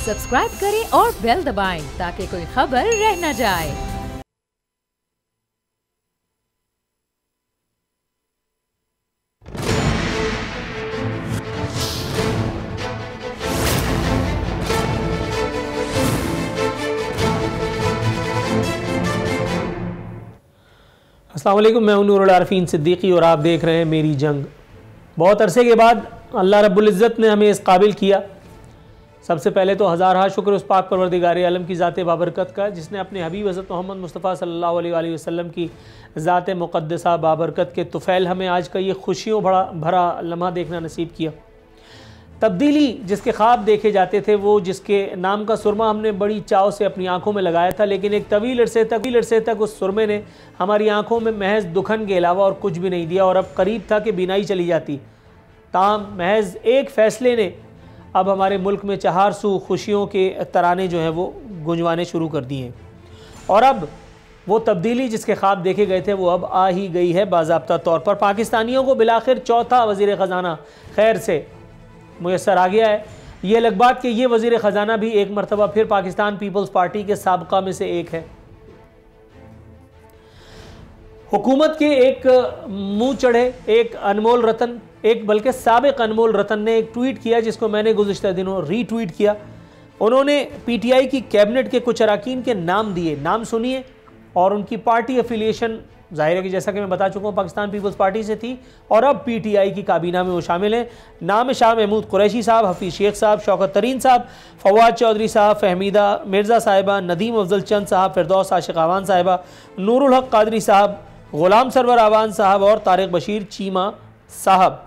Subscribe करें और bell दबाएं ताकि कोई खबर रह न जाए। अस्सलाम वालेकुम, मैं नूरुल आरफीन सिद्दीकी और आप देख रहे हैं मेरी जंग। बहुत अरसे के बाद अल्लाह रब्बुल इज़्ज़त ने हमें इस काबिल किया। सबसे पहले तो हज़ार शुक्र उस पाक परवरदिगार आलम की ज़ात बाबरकत का, जिसने अपने हबीब हज़रत मोहम्मद मुस्तफ़ा सल्लल्लाहु अलैहि वसल्लम की ज़ात मुक़द्दसा बाबरकत के तुफ़ैल हमें आज का ये खुशियों भरा लम्हा देखना नसीब किया। तब्दीली जिसके ख्वाब देखे जाते थे, वो जिसके नाम का सुरमा हमने बड़ी चाव से अपनी आंखों में लगाया था, लेकिन एक तवील अरसे तक उस सुरमे ने हमारी आंखों में महज दुखन के अलावा और कुछ भी नहीं दिया और अब करीब था कि बीनाई चली जाती। ताम महज एक फ़ैसले ने अब हमारे मुल्क में चहारसू खुशियों के तराने जो हैं वो गुंजवाने शुरू कर दिए हैं और अब वो तब्दीली जिसके ख्वाब देखे गए थे वो अब आ ही गई है बाज़ाब्ता तौर पर। पाकिस्तानियों को बिलाखिर चौथा वज़ीर ख़जाना खैर से मुयस्सर आ गया है। ये अलग बात कि ये वज़ीर ख़जाना भी एक मरतबा फिर पाकिस्तान पीपल्स पार्टी के साबका में से एक है। हुकूमत के एक मुंह चढ़े, एक अनमोल रतन, एक बल्कि साबिक अनमोल रतन ने एक ट्वीट किया जिसको मैंने गुज़िश्ता दिनों रीट्वीट किया। उन्होंने पीटीआई की कैबिनेट के कुछ अरकान के नाम दिए, नाम सुनिए, और उनकी पार्टी एफिलिएशन ज़ाहिर है कि जैसा कि मैं बता चुका हूँ पाकिस्तान पीपल्स पार्टी से थी और अब पीटीआई की काबीना में वो शामिल हैं। नाम शाह महमूद कुरैशी साहब, हफीज़ शेख साहब, शौकत तरीन साहब, फवाद चौधरी साहब, फहमीदा मिर्ज़ा साहिबा, नदीम अफजल चंद साहब, फिरदौस आशिक आवान साहिबा, नूरुल हक कादरी साहब, ग़ुलाम सरवर आवान साहब और तारिक बशीर चीमा साहब।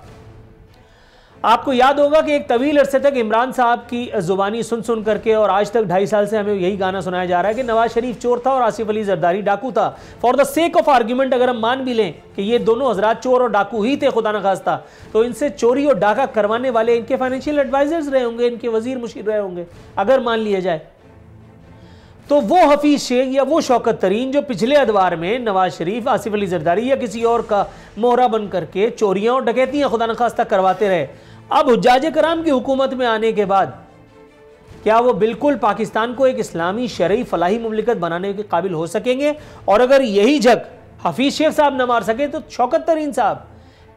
आपको याद होगा कि एक तवील अरसे तक इमरान साहब की ज़ुबानी सुन करके और आज तक 2.5 साल से हमें यही गाना सुनाया जा रहा है कि नवाज शरीफ चोर था और आसिफ अली जरदारी डाकू था। For the sake of argument अगर हम मान भी लें कि ये दोनों हजरात चोर और डाकू ही थे खुदा न खास्ता, तो इनसे चोरी और डाका करवाने वाले इनके फाइनेंशियल एडवाइजर्स रहे होंगे, इनके वजीर मुशीर रहे होंगे अगर मान लिया जाए। तो वो हफीज़ शेख या वो शौकत तरीन जो पिछले अदवार में नवाज शरीफ, आसिफ अली जरदारी या किसी और का मोहरा बन करके चोरियां और डकैतियां खुदा न खास्ता करवाते रहे, अब हुज्जाज कराम की हुकूमत में आने के बाद क्या वो बिल्कुल पाकिस्तान को एक इस्लामी शरई फलाही मुमलिकत बनाने के काबिल हो सकेंगे? और अगर यही झक हफीज़ शेख साहब न मार सके तो शौकत तरीन साहब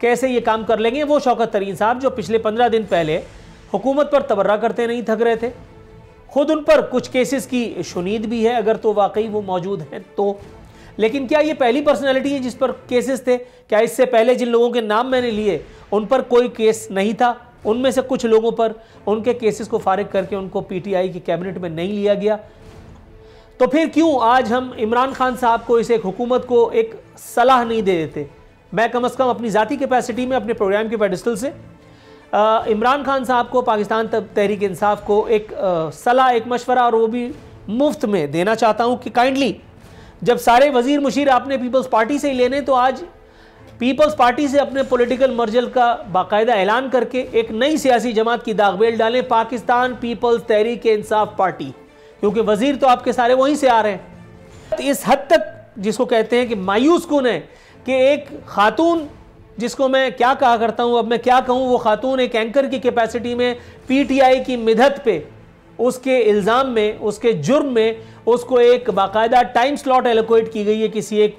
कैसे ये काम कर लेंगे? वो शौकत तरीन साहब जो पिछले 15 दिन पहले हुकूमत पर तबर्रा करते नहीं थक रहे थे, खुद उन पर कुछ केसेस की शुनीद भी है अगर तो वाकई वो मौजूद हैं तो। लेकिन क्या ये पहली पर्सनैलिटी है जिस पर केसेस थे? क्या इससे पहले जिन लोगों के नाम मैंने लिए उन पर कोई केस नहीं था? उनमें से कुछ लोगों पर उनके केसेस को फारिग करके उनको पीटीआई की कैबिनेट में नहीं लिया गया। तो फिर क्यों आज हम इमरान खान साहब को, इस एक हुकूमत को एक सलाह नहीं दे देते? मैं कम अज़ कम अपनी ज़ाती कैपेसिटी में अपने प्रोग्राम के पेडिस्टल से इमरान खान साहब को, पाकिस्तान तहरीक इंसाफ को एक सलाह, एक मशवरा, और वो भी मुफ्त में देना चाहता हूँ कि काइंडली जब सारे वजीर मुशीर आपने पीपल्स पार्टी से ही लेने, तो आज पीपल्स पार्टी से अपने पॉलिटिकल मर्जल का बाकायदा ऐलान करके एक नई सियासी जमात की दागबेल डालें, पाकिस्तान पीपल्स तहरीक इंसाफ पार्टी, क्योंकि वजीर तो आपके सारे वहीं से आ रहे हैं। इस हद तक जिसको कहते हैं कि मायूस कुन है कि एक खातून, जिसको मैं क्या कहा करता हूँ, अब मैं क्या कहूँ, वो खातून एक एंकर की कैपेसिटी में पीटीआई की मिदत पे, उसके इल्ज़ाम में, उसके जुर्म में उसको एक बाकायदा टाइम स्लॉट एलोकेट की गई है किसी एक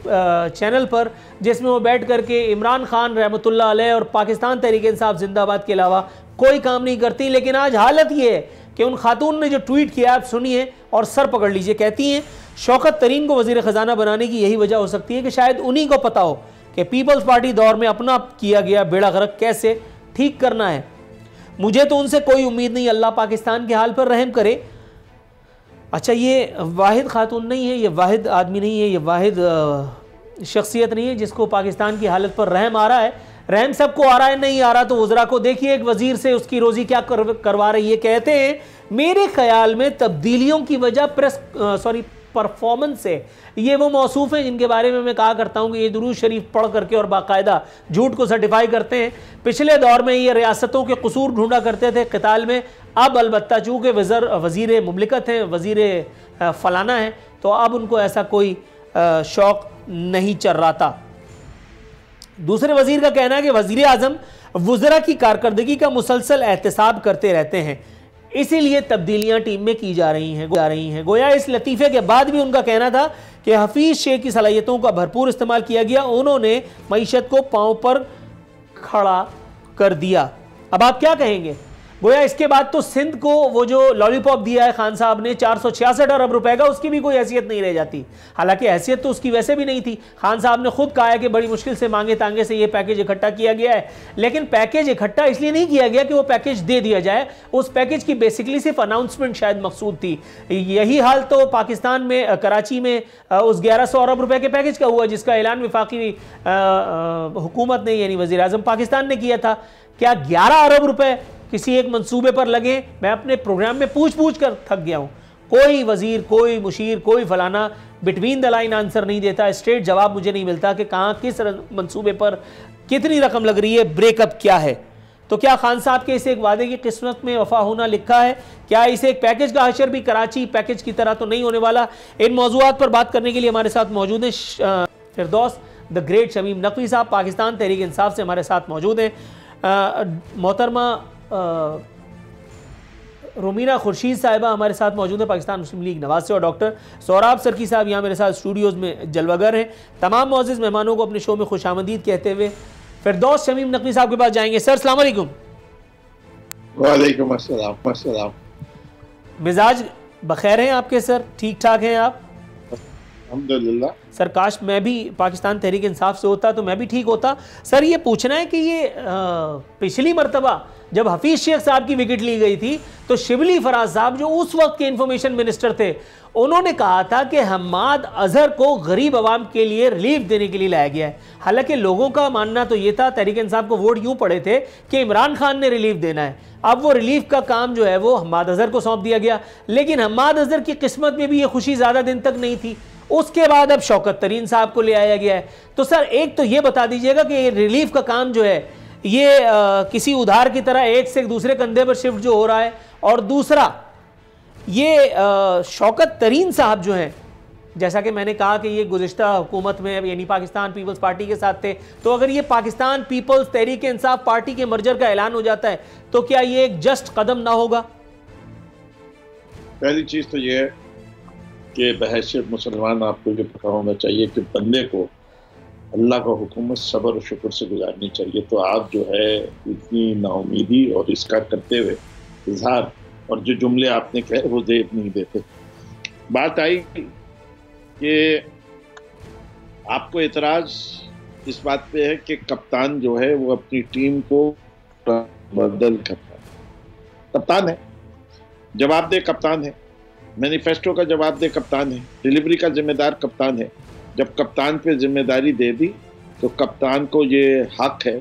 चैनल पर, जिसमें वो बैठ करके इमरान खान रहमतुल्लाह अलैह और पाकिस्तान तहरीक इंसाफ जिंदाबाद के अलावा कोई काम नहीं करती। लेकिन आज हालत ये है कि उन खातून ने जो ट्वीट किया, आप सुनिए और सर पकड़ लीजिए। कहती हैं शौकत तरीन को वज़ीर ख़जाना बनाने की यही वजह हो सकती है कि शायद उन्हीं को पता हो कि पीपल्स पार्टी दौर में अपना किया गया बेड़ा गर्क कैसे ठीक करना है। मुझे तो उनसे कोई उम्मीद नहीं, अल्लाह पाकिस्तान के हाल पर रहम करे। अच्छा, ये वाहिद खातून नहीं है, ये वाहिद आदमी नहीं है, ये वाहिद शख्सियत नहीं है जिसको पाकिस्तान की हालत पर रहम आ रहा है। रहम सबको आ रहा है, नहीं आ रहा तो वज़रा को देखिए, एक वज़ीर से उसकी रोज़ी क्या करवा रही है। कहते हैं मेरे ख्याल में तब्दीलियों की वजह परफॉर्मेंस से ये वो मौसूफ हैं जिनके बारे में मैं कहा करता हूँ कि ये दुरूद शरीफ पढ़ करके और बाकायदा झूठ को सर्टिफाई करते हैं। पिछले दौर में ये रियासतों के कसूर ढूंढा करते थे क़िताल में, अब अलबत्ता चूँकि वज़ीर मुमलिकत हैं, वज़ीर फलाना है, तो अब उनको ऐसा कोई शौक़ नहीं चल रहा था। दूसरे वज़ीर का कहना है कि वज़ीर आज़म वज़रा की कारकर्दगी का मुसलसल एहतसाब करते रहते हैं। इसीलिए तब्दीलियां टीम में की जा रही हैं। गोया इस लतीफ़े के बाद भी उनका कहना था कि हफीज़ शेख की सलाहियतों का भरपूर इस्तेमाल किया गया, उन्होंने मईशत को पांव पर खड़ा कर दिया। अब आप क्या कहेंगे? गोया इसके बाद तो सिंध को वो जो लॉलीपॉप दिया है खान साहब ने 466 अरब रुपए का, उसकी भी कोई हैसियत नहीं रह जाती। हालांकि हैसियत तो उसकी वैसे भी नहीं थी। खान साहब ने खुद कहा है कि बड़ी मुश्किल से मांगे तांगे से ये पैकेज इकट्ठा किया गया है, लेकिन पैकेज इकट्ठा इसलिए नहीं किया गया कि वो पैकेज दे दिया जाए। उस पैकेज की बेसिकली सिर्फ अनाउंसमेंट शायद मकसूद थी। यही हाल तो पाकिस्तान में कराची में उस 1100 अरब रुपए के पैकेज का हुआ, जिसका ऐलान वफाकी हुकूमत ने यानी वज़ीर आज़म पाकिस्तान ने किया था। क्या 11 अरब रुपए किसी एक मंसूबे पर लगे? मैं अपने प्रोग्राम में पूछ कर थक गया हूं। कोई वजीर, कोई मुशीर, कोई फलाना बिटवीन द लाइन आंसर नहीं देता, स्ट्रेट जवाब मुझे नहीं मिलता कि कहां किस मंसूबे पर कितनी रकम लग रही है, ब्रेकअप क्या है। तो क्या खान साहब के इस एक वादे की किस्मत में वफा होना लिखा है? क्या इसे एक पैकेज का हशर भी कराची पैकेज की तरह तो नहीं होने वाला? इन मौजूआत पर बात करने के लिए हमारे साथ मौजूद हैं फिरदौस द ग्रेट शमीम नकवी साहब, पाकिस्तान तहरीक इंसाफ से हमारे साथ मौजूद हैं। मोहतरमा रोमीना खुर्शीद साहिबा हमारे साथ मौजूद है, पाकिस्तान मुस्लिम लीग नवाज से, और डॉक्टर सौराब सरकी साहब यहाँ मेरे साथ स्टूडियोज़ में जलवागर हैं। तमाम मौजूद मेहमानों को अपने शो में खुशामदीद कहते हुए फिरदौस शमीम नकवी साहब के पास जाएंगे। सर अस्सलाम वालेकुम। वालेकुम अस्सलाम। मिजाज बखैर हैं आपके सर? ठीक ठाक हैं आप? अल्हम्दुलिल्लाह। सर काश मैं भी पाकिस्तान तहरीक इंसाफ से होता तो मैं भी ठीक होता। सर ये पूछना है कि ये पिछली मरतबा जब हफीज़ शेख साहब की विकेट ली गई थी तो शिबली फराज साहब जो उस वक्त के इंफॉर्मेशन मिनिस्टर थे, उन्होंने कहा था कि हम्माद अजहर को गरीब आवाम के लिए रिलीफ देने के लिए लाया गया है। हालांकि लोगों का मानना तो ये था, तहरीक इंसाफ को वोट यूं पड़े थे कि इमरान खान ने रिलीफ देना है। अब वो रिलीफ का काम जो है वो हम्माद अजहर को सौंप दिया गया, लेकिन हम्माद अजहर की किस्मत में भी ये खुशी ज़्यादा दिन तक नहीं थी। उसके बाद अब शौकत तरीन साहब को ले आया गया है। तो सर एक तो ये बता दीजिएगा कि रिलीफ का काम जो है ये किसी उधार की तरह एक से दूसरे कंधे पर शिफ्ट जो हो रहा है, और दूसरा ये शौकत तरीन साहब जो हैं, जैसा कि मैंने कहा कि ये गुज़िश्ता हुकूमत में यानी पाकिस्तान पीपल्स पार्टी के साथ थे, तो अगर ये पाकिस्तान पीपल्स तहरीक इंसाफ पार्टी के मर्जर का ऐलान हो जाता है तो क्या ये एक जस्ट कदम ना होगा? पहली चीज़ तो ये है कि बहैसियत मुसलमान आपको ये पता होना चाहिए कि बंदे को अल्लाह का हुकूमत सब्र और शुक्र से गुजारनी चाहिए। तो आप जो है इतनी नाउमीदी और इसका करते हुए इजहार और जो जुमले आपने कहे वो दे नहीं देते। बात आई कि आपको एतराज़ इस बात पे है कि कप्तान जो है वो अपनी टीम को बदल करता है। कप्तान है, जवाबदेह कप्तान है, मैनिफेस्टो का जवाबदेह कप्तान है, डिलीवरी का जिम्मेदार कप्तान है। जब कप्तान पे जिम्मेदारी दे दी तो कप्तान को ये हक है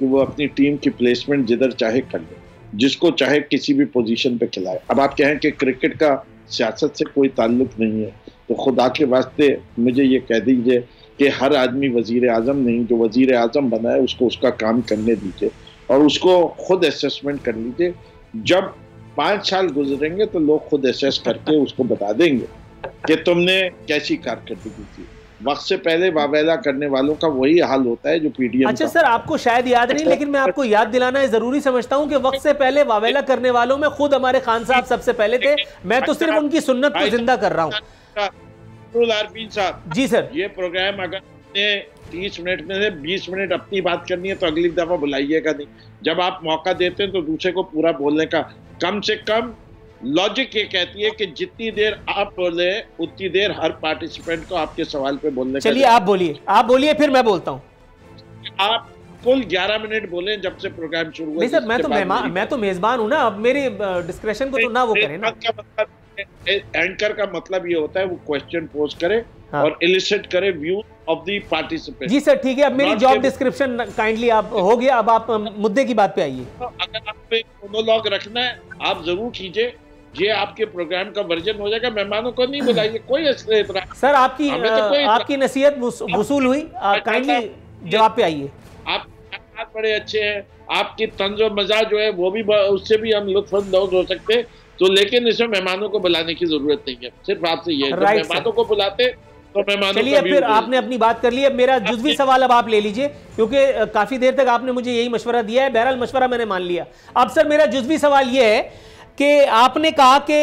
कि वो अपनी टीम की प्लेसमेंट जिधर चाहे कर ले, जिसको चाहे किसी भी पोजीशन पे खिलाए। अब आप कहें कि क्रिकेट का सियासत से कोई ताल्लुक नहीं है, तो खुदा के वास्ते मुझे ये कह दीजिए कि हर आदमी वज़ीर आज़म नहीं, जो वज़ीर आज़म बना है उसको उसका काम करने दीजिए और उसको खुद असेसमेंट कर लीजिए। जब 5 साल गुजरेंगे तो लोग खुद असेस करके उसको बता देंगे कि तुमने कैसी कारकर्दगी की। वक्त से पहले वावेला करने वालों का वही हाल होता है जो पीडीएम। अच्छा सर, आपको शायद याद नहीं, लेकिन मैं आपको याद दिलाना जरूरी समझता हूं कि वक्त से पहले वावेला करने वालों में खुद हमारे खान साहब सबसे पहले थे। मैं तो सिर्फ उनकी सुन्नत को जिंदा कर रहा हूं। जी सर, ये प्रोग्राम अगर 30 मिनट में से 20 मिनट अपनी बात करनी है तो अगली दफा बुलाइएगा नहीं। जब आप मौका देते हैं तो दूसरे को पूरा बोलने का, कम से कम लॉजिक ये कहती है कि जितनी देर आप बोले उतनी देर हर पार्टिसिपेंट को आपके सवाल पे बोलने का। चलिए आप बोलिए फिर मैं बोलता हूँ। आप कुल 11 मिनट बोले जब से प्रोग्राम शुरू हुआ। नहीं सर, मैं तो मेजबान हूँ ना, अब मेरे डिस्क्रेशन को तो ना वो करें ना। एंकर का मतलब ये होता है वो क्वेश्चन पोस्ट करे और इलिसिट करे व्यू ऑफ द पार्टिसिपेंट। जी सर ठीक है, अब मेरी जॉब डिस्क्रिप्शन काइंडली आप हो गया, अब आप मुद्दे की बात पे आइए। अगर आपको मोनोलॉग रखना है आप जरूर कीजिए, ये आपके प्रोग्राम का वर्जन हो जाएगा। मेहमानों को नहीं बुलाइए, कोई एतराज। सर आपकी नसीहत वसूल हुई, काइंडली जवाब पे आइए। आप बड़े अच्छे हैं, आपकी तंज मजाज जो है वो भी, उससे भी हम लुत्फअंदोज हो सकते हैं। तो लेकिन इसमें मेहमानों को बुलाने की जरूरत नहीं है, सिर्फ आपसे ये है। मेहमानों को बुलाते तो मेहमानों। चलिए फिर आपने अपनी बात कर ली, अब मेरा जुज़वी सवाल अब आप ले लीजिए, क्योंकि काफी देर तक आपने मुझे यही मशवरा दिया है। बहरहाल मशवरा मैंने मान लिया। अब सर मेरा जुज़वी सवाल ये है कि आपने कहा कि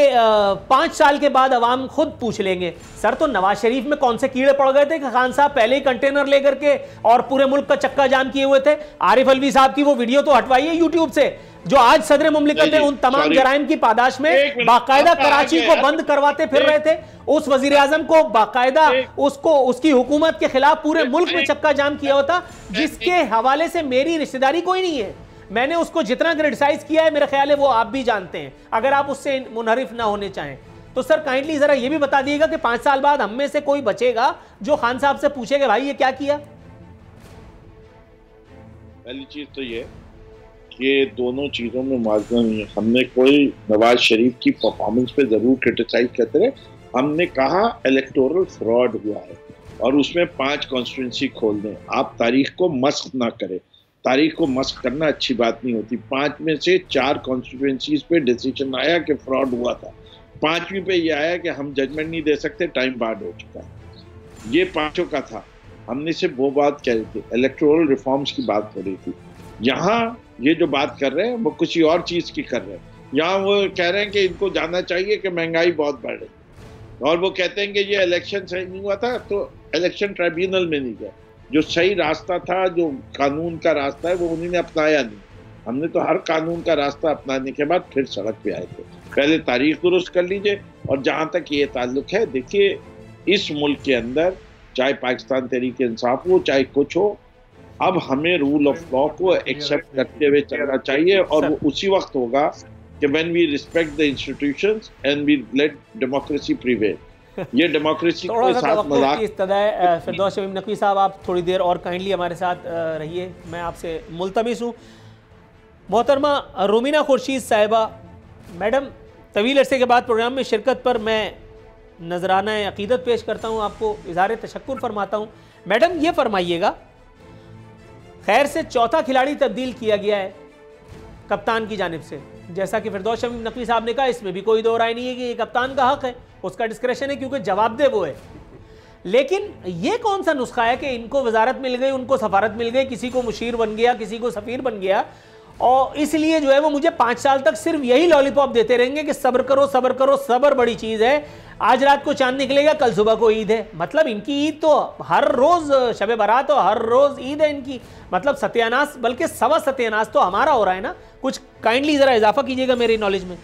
5 साल के बाद अवाम खुद पूछ लेंगे। सर, तो नवाज शरीफ में कौन से कीड़े पड़ गए थे कि खान साहब पहले ही कंटेनर लेकर के और पूरे मुल्क का चक्का जाम किए हुए थे? आरिफ अलवी साहब की वो वीडियो तो हटवाइए यूट्यूब से, जो आज सदर मुमलिकत है उन तमाम जराइम की पादाश में बाकायदा कराची को बंद करवाते फिर रहे थे। उस वजीर आजम को बाकायदा उसकी हुकूमत के खिलाफ पूरे मुल्क में चक्का जाम किया होता, जिसके हवाले से मेरी रिश्तेदारी कोई नहीं है। मैंने उसको जितना क्रिटिसाइज किया है, मेरा ख्याल है वो आप भी जानते हैं, अगर आप उससे मुनहरिफ ना होने चाहें तो। सर, काइंडली जरा ये भी बता दिएगा कि 5 साल बाद हम में से कोई बचेगा जो खान साहब से पूछेगा भाई ये क्या किया? पहली चीज तो ये कि दोनों चीजों में मुआवजा नहीं है। हमने कोई नवाज शरीफ की परफॉर्मेंस पे जरूर क्रिटिसाइज करते रहे। हमने कहा इलेक्टोरल फ्रॉड हुआ है और उसमें 5 कॉन्स्टिट्यूंसी खोल दें। आप तारीख को मस्क ना करें, तारीख को मस्क करना अच्छी बात नहीं होती। 5 में से 4 कॉन्स्टिट्यूंसीज पे डिसीजन आया कि फ्रॉड हुआ था, 5वीं पे ये आया कि हम जजमेंट नहीं दे सकते, टाइम बाद हो चुका है। ये 5 का था। हमने सिर्फ वो बात कह रही थी, इलेक्टोरल रिफॉर्म्स की बात हो रही थी। यहाँ ये जो बात कर रहे हैं वो किसी और चीज की कर रहे हैं। यहाँ वो कह रहे हैं कि इनको जानना चाहिए कि महंगाई बहुत बढ़ रही है, और वो कहते हैं कि ये इलेक्शन सही नहीं हुआ था तो इलेक्शन ट्राइब्यूनल में नहीं गया। जो सही रास्ता था, जो कानून का रास्ता है, वो उन्होंने अपनाया नहीं। हमने तो हर कानून का रास्ता अपनाने के बाद फिर सड़क पे आए थे। पहले तारीख दुरुस्त कर लीजिए। और जहाँ तक ये ताल्लुक है, देखिए इस मुल्क के अंदर चाहे पाकिस्तान तहरीक इंसाफ हो चाहे कुछ हो, अब हमें रूल ऑफ लॉ को एक्सेप्ट करते हुए चलना चाहिए। और वो उसी वक्त होगा कि when we respect the institutions and we let democracy prevail. ये डेमोक्रेसी के साथ मजाक। फिरदौस शमीम नकवी साहब, आप थोड़ी देर और काइंडली हमारे साथ रहिए, मैं आपसे मुल्तमिस हूँ। मोहतरमा रोमिना खुर्शीद साहिबा, मैडम तवील अरसे के बाद प्रोग्राम में शिरकत पर मैं नजराना अकीदत पेश करता हूँ, आपको इज़हार तशक्कुर फरमाता हूँ। मैडम ये फरमाइएगा, खैर से 4था खिलाड़ी तब्दील किया गया है कप्तान की जानिब से, जैसा कि फिरदौस शमीम नकवी साहब ने कहा, इसमें भी कोई दो राय नहीं है कि ये कप्तान का हक है, उसका डिस्क्रेशन है क्योंकि जवाबदेह वो है। लेकिन ये कौन सा नुस्खा है कि इनको वजारत मिल गई, उनको सफारत मिल गई, किसी को मुशीर बन गया, किसी को सफ़ीर बन गया, और इसलिए जो है वो मुझे 5 साल तक सिर्फ यही लॉलीपॉप देते रहेंगे कि सब्र करो सब्र करो, सब्र बड़ी चीज़ है, आज रात को चांद निकलेगा, कल सुबह को ईद है। मतलब इनकी ईद तो हर रोज़ शब बारात और हर रोज़ ईद है इनकी। मतलब सत्यानाश, बल्कि सवा सत्यानाश तो हमारा हो रहा है ना। कुछ काइंडली ज़रा इजाफा कीजिएगा मेरी नॉलेज में।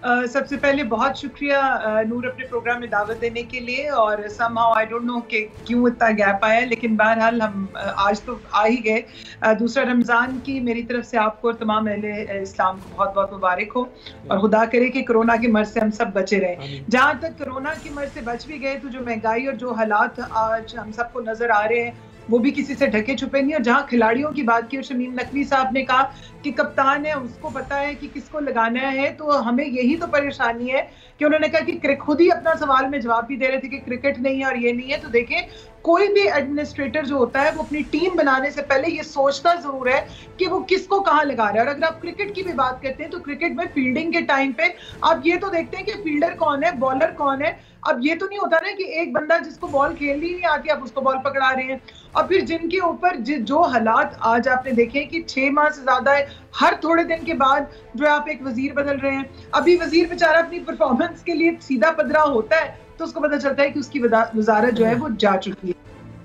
सबसे पहले बहुत शुक्रिया नूर अपने प्रोग्राम में दावत देने के लिए। और समहाउ आई डोंट नो कि क्यों इतना गैप आया, लेकिन बहरहाल हम आज तो आ ही गए। दूसरा रमज़ान की मेरी तरफ से आपको और तमाम अहले इस्लाम को बहुत बहुत मुबारक हो, और खुदा करे कि कोरोना की मर्ज से हम सब बचे रहें। जहाँ तक कोरोना की मर्ज से बच भी गए तो जो महंगाई और जो हालात आज हम सबको नजर आ रहे हैं वो भी किसी से ढके छुपे नहीं। और जहाँ खिलाड़ियों की बात की और शमीम नकवी साहब ने कहा कि कप्तान है, उसको पता है कि किसको लगाना है, तो हमें यही तो परेशानी है कि उन्होंने कहा कि खुद ही अपना सवाल में जवाब भी दे रहे थे कि क्रिकेट नहीं है और ये नहीं है। तो देखें, कोई भी एडमिनिस्ट्रेटर जो होता है वो अपनी टीम बनाने से पहले ये सोचता जरूर है कि वो किसको कहाँ लगा रहा है। और अगर आप क्रिकेट की भी बात करते हैं तो क्रिकेट में फील्डिंग के टाइम पे आप ये तो देखते हैं कि फील्डर कौन है, बॉलर कौन है। अब ये तो नहीं होता ना कि एक बंदा जिसको बॉल खेलनी नहीं आती आप उसको बॉल पकड़ा रहे हैं। और फिर जिनके ऊपर जो हालात आज आपने देखे कि 6 माह से ज्यादा है, हर थोड़े दिन के बाद जो आप एक वजीर बदल रहे हैं। अभी वजीर बेचारा अपनी परफॉर्मेंस के लिए सीधा पदरा होता है तो उसको पता चलता है कि उसकी वजारत जो है वो जा चुकी है।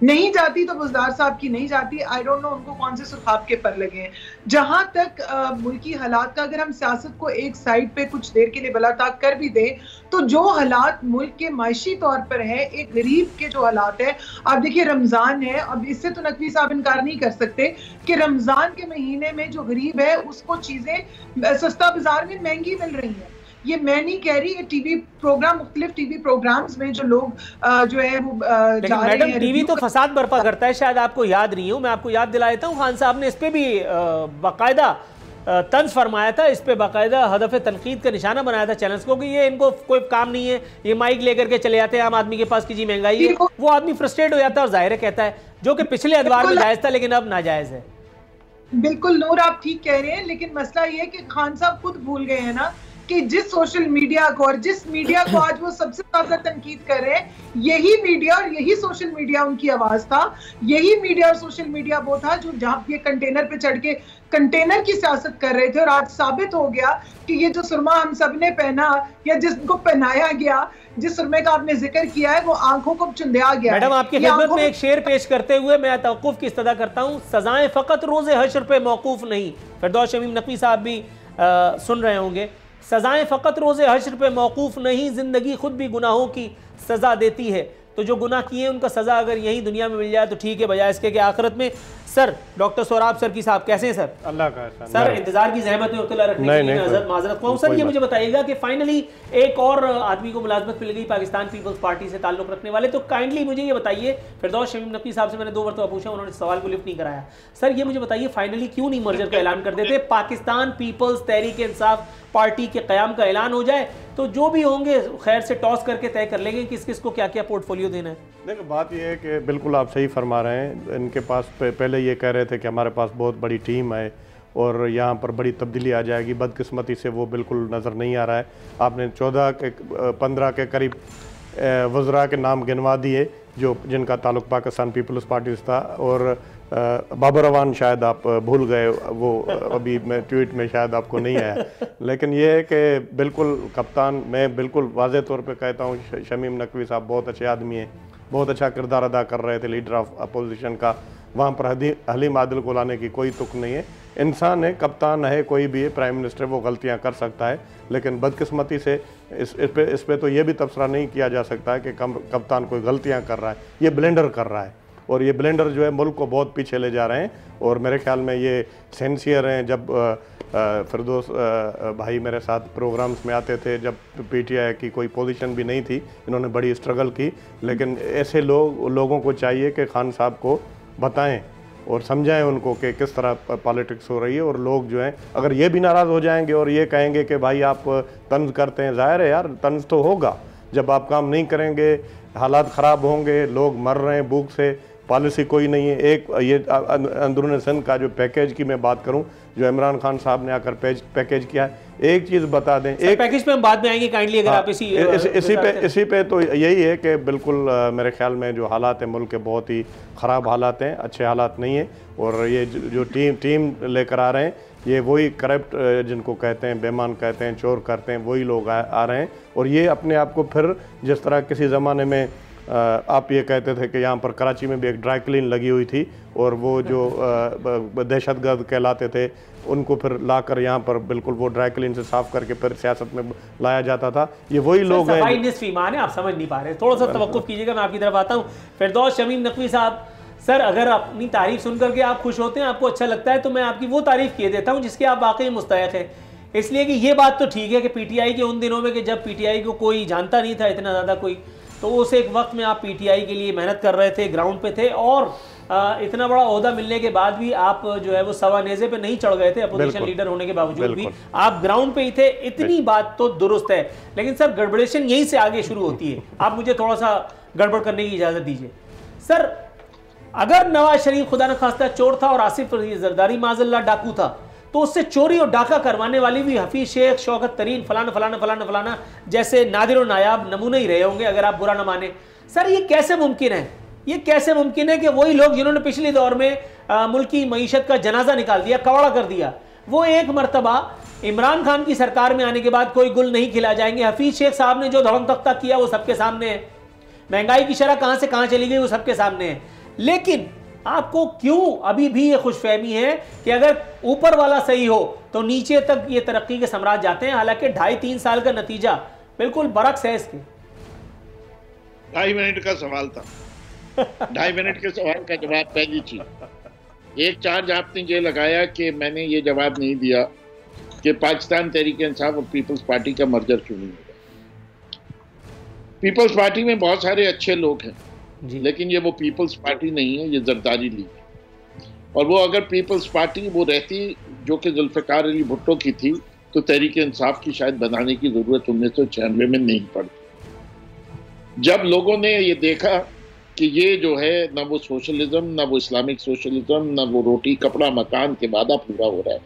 नहीं जाती तो बुजदार साहब की नहीं जाती। आई डोंट नो उनको कौन से सुखाब के पर लगे हैं। जहां तक मुल्की हालात का, अगर हम सियासत को एक साइड पे कुछ देर के लिए बलाताक कर भी दे, तो जो हालात मुल्क के माशी तौर पर है, एक गरीब के जो हालात है, आप देखिए रमजान है, अब इससे तो नकवी साहब इनकार नहीं कर सकते कि रमजान के महीने में जो गरीब है उसको चीजें सस्ता बाजार में महंगी मिल रही है। ये मैं नहीं कह रही, ये टीवी प्रोग्राम, मुख्तलिफ टीवी प्रोग्राम्स में जो लोग जो है वो जा रहे हैं। टीवी तो फसाद बर्पा करता है, शायद आपको याद नहीं हो, मैं आपको याद दिला देता हूँ। खान साहब ने इस पे भी बाकायदा तंज फरमाया था, इस पे बाकायदा हदफ तनकीद का निशाना बनाया था चैनल्स को कि ये इनको कोई काम नहीं है, ये माइक लेकर के चले जाते हैं आम आदमी के पास कि जी महंगाई है। वो आदमी फ्रस्ट्रेट हो जाता है और जाहिर कहता है, जो कि पिछले अदवार में जायज था लेकिन अब नाजायज है। बिल्कुल नूर, आप ठीक कह रहे हैं, लेकिन मसला ये है कि खान साहब खुद भूल गए हैं ना कि जिस सोशल मीडिया को और जिस मीडिया को आज वो सबसे ज्यादा तनकीद कर रहे हैं, यही मीडिया और यही सोशल मीडिया उनकी आवाज था। यही मीडिया और सोशल मीडिया वो था जो जहां ये कंटेनर पे चढ़ के कंटेनर की सियासत कर रहे थे। और आज साबित हो गया कि ये जो सुरमा हम सब ने पहना या जिसको पहनाया गया, जिस सुरमे का आपने जिक्र किया है, वो आंखों को चुंधिया गया। मैडम, आपकी खिदमत में एक शेर पेश करते हुए मैं तवक्कुफ की इस्तदा करता हूं। सजाएं फकत रोजे हश्र पे मौकूफ नहीं। फिरदौस शमीम नकवी साहब भी सुन रहे होंगे। सजाएं फकत रोजे हश्र पे मौकूफ नहीं, जिंदगी खुद भी गुनाहों की सजा देती है। तो जो गुनाह किए उनका सजा अगर यही दुनिया में मिल जाए तो ठीक है, बजाय इसके कि आखिरत में। सर, डॉक्टर सोहराब सर की साहब कैसे हैं सर? अल्लाह का सर, इंतजार की ज़हमत में उतला रखने के लिए माजरत ख्वाह। सर, ये मुझे बताइएगा कि फाइनली एक और आदमी को मुलाजमत मिल गई पाकिस्तान पीपल्स पार्टी से ताल्लुक़ रखने वाले। तो काइंडली मुझे ये बताइए, फिरदौस शमीम नकवी साहब से मैंने 2 मरतबा पूछा, उन्होंने सवाल को लिफ्ट नहीं कराया। सर, ये मुझे बताइए फाइनली क्यों नहीं मर्जर का ऐलान कर देते? पाकिस्तान पीपल्स तहरीक इंसाफ पार्टी के क़याम का ऐलान हो जाए तो जो भी होंगे खैर से टॉस करके तय कर लेंगे किस किस को क्या क्या पोर्टफोलियो देना है। देखो, बात यह है कि बिल्कुल आप सही फरमा रहे हैं। इनके पास पहले ये कह रहे थे कि हमारे पास बहुत बड़ी टीम है और यहाँ पर बड़ी तब्दीली आ जाएगी। बदकिस्मती से वो बिल्कुल नज़र नहीं आ रहा है। आपने 15 के करीब वज़रा के नाम गिनवा दिए जो जिनका ताल्लुक़ पाकिस्तान पीपल्स पार्टी से था। और बाबर अवान शायद आप भूल गए, वो अभी मैं ट्वीट में शायद आपको नहीं आया। लेकिन ये है कि बिल्कुल कप्तान, मैं बिल्कुल वाज़े तौर पे कहता हूँ, शमीम नकवी साहब बहुत अच्छे आदमी हैं, बहुत अच्छा किरदार अदा कर रहे थे लीडर ऑफ अपोजिशन का। वहाँ पर हलीम आदिल को लाने की कोई तुक नहीं है। इंसान है, कप्तान है, कोई भी है, प्राइम मिनिस्टर, वो गलतियाँ कर सकता है। लेकिन बदकिस्मती से इस पे तो ये भी तबसरा नहीं किया जा सकता है कि कप्तान कोई गलतियाँ कर रहा है। ये ब्लेंडर कर रहा है और ये ब्लेंडर जो है मुल्क को बहुत पीछे ले जा रहे हैं। और मेरे ख्याल में ये सिंसियर हैं। जब फिरदौस भाई मेरे साथ प्रोग्राम्स में आते थे, जब पीटीआई की कोई पोजीशन भी नहीं थी, इन्होंने बड़ी स्ट्रगल की। लेकिन ऐसे लोगों को चाहिए कि खान साहब को बताएं और समझाएं उनको कि किस तरह पॉलिटिक्स हो रही है। और लोग जो हैं अगर ये भी नाराज़ हो जाएंगे और ये कहेंगे कि भाई आप तंज करते हैं, ज़ाहिर है यार तंज तो होगा। जब आप काम नहीं करेंगे, हालात ख़राब होंगे, लोग मर रहे हैं भूख से, पॉलिसी कोई नहीं है। एक ये अंदरून सिंध का जो पैकेज की मैं बात करूं, जो इमरान खान साहब ने आकर पैकेज किया है, एक चीज़ बता दें, एक पैकेज पे हम बाद में आएंगे काइंडली, अगर आप इसी पे तो यही है कि बिल्कुल मेरे ख्याल में जो हालात हैं मुल्क के बहुत ही ख़राब हालात हैं, अच्छे हालात नहीं हैं। और ये जो टीम लेकर आ रहे हैं, ये वही करप्ट जिनको कहते हैं, बेईमान कहते हैं, चोर करते हैं, वही लोग आ रहे हैं। और ये अपने आप को फिर जिस तरह किसी ज़माने में आप ये कहते थे कि यहाँ पर कराची में भी एक ड्राई क्लीन लगी हुई थी और वो जो दहशतगर्द कहलाते थे उनको फिर लाकर यहाँ पर बिल्कुल वो ड्राई क्लीन से साफ करके फिर सियासत में लाया जाता था। ये वही लोग हैं। आप समझ नहीं पा रहे, थोड़ा सा तवक्कुफ कीजिएगा, मैं आपकी तरफ आता हूँ। फिरदौस शमीम नकवी साहब, सर अगर अपनी तारीफ सुन करके आप खुश होते हैं, आपको अच्छा लगता है, तो मैं आपकी वो तारीफ किए देता हूँ जिसके आप वाकई मुस्तहिक हैं। इसलिए कि ये बात तो ठीक है कि पीटीआई के उन दिनों में कि जब पीटीआई को कोई जानता नहीं था इतना ज़्यादा कोई, तो उस एक वक्त में आप पीटीआई के लिए मेहनत कर रहे थे, ग्राउंड पे थे, और इतना बड़ा ओहदा मिलने के बाद भी आप जो है वो सवानेजे पे नहीं चढ़ गए थे, अपोजिशन लीडर होने के बावजूद भी आप ग्राउंड पे ही थे। इतनी बात तो दुरुस्त है, लेकिन सर गड़बड़ेशन यहीं से आगे शुरू होती है। आप मुझे थोड़ा सा गड़बड़ करने की इजाज़त दीजिए। सर, अगर नवाज शरीफ खुदा न खास्ता चोर था और आसिफ जरदारी माजल्ला डाकू था, तो उससे चोरी और डाका करवाने वाली भी हफीज शेख, शौकत तरीन, फलाना फलाना फलाना फलाना जैसे नादिर और नायाब नमूने ही रहे होंगे, अगर आप बुरा न माने। सर, ये कैसे मुमकिन है? ये कैसे मुमकिन है कि वही लोग जिन्होंने पिछले दौर में मुल्क की मईशत का जनाजा निकाल दिया, कवाड़ा कर दिया, वो एक मरतबा इमरान खान की सरकार में आने के बाद कोई गुल नहीं खिला जाएंगे? हफीज शेख साहब ने जो धड़म तख्ता किया वो सबके सामने है, महंगाई की शरह कहाँ से कहाँ चली गई वो सबके सामने है। लेकिन आपको क्यों अभी भी ये खुशफहमी है कि अगर ऊपर वाला सही हो तो नीचे तक ये तरक्की के सम्राट जाते हैं? हालांकि 2.5-3 साल का नतीजा बिल्कुल बरक्स है इसके। 2.5 मिनट का सवाल था। 2.5 मिनट के सवाल का जवाब पहली चीज, एक चार्ज आपने ये लगाया कि मैंने ये जवाब नहीं दिया कि पाकिस्तान तहरीक इंसाफ और पीपल्स पार्टी का मर्जर क्यों नहीं होगा। पीपल्स पार्टी में बहुत सारे अच्छे लोग हैं, लेकिन ये वो पीपल्स पार्टी नहीं है, ये जरदारी लीग है। और वो अगर पीपल्स पार्टी वो रहती जो कि जुल्फ़िकार अली भुट्टो की थी, तो तहरीक इंसाफ की शायद बनाने की ज़रूरत 1996 में नहीं पड़ती। जब लोगों ने ये देखा कि ये जो है ना वो सोशलिज्म, ना वो इस्लामिक सोशलिज्म, ना वो रोटी कपड़ा मकान के वादा पूरा हो रहा है,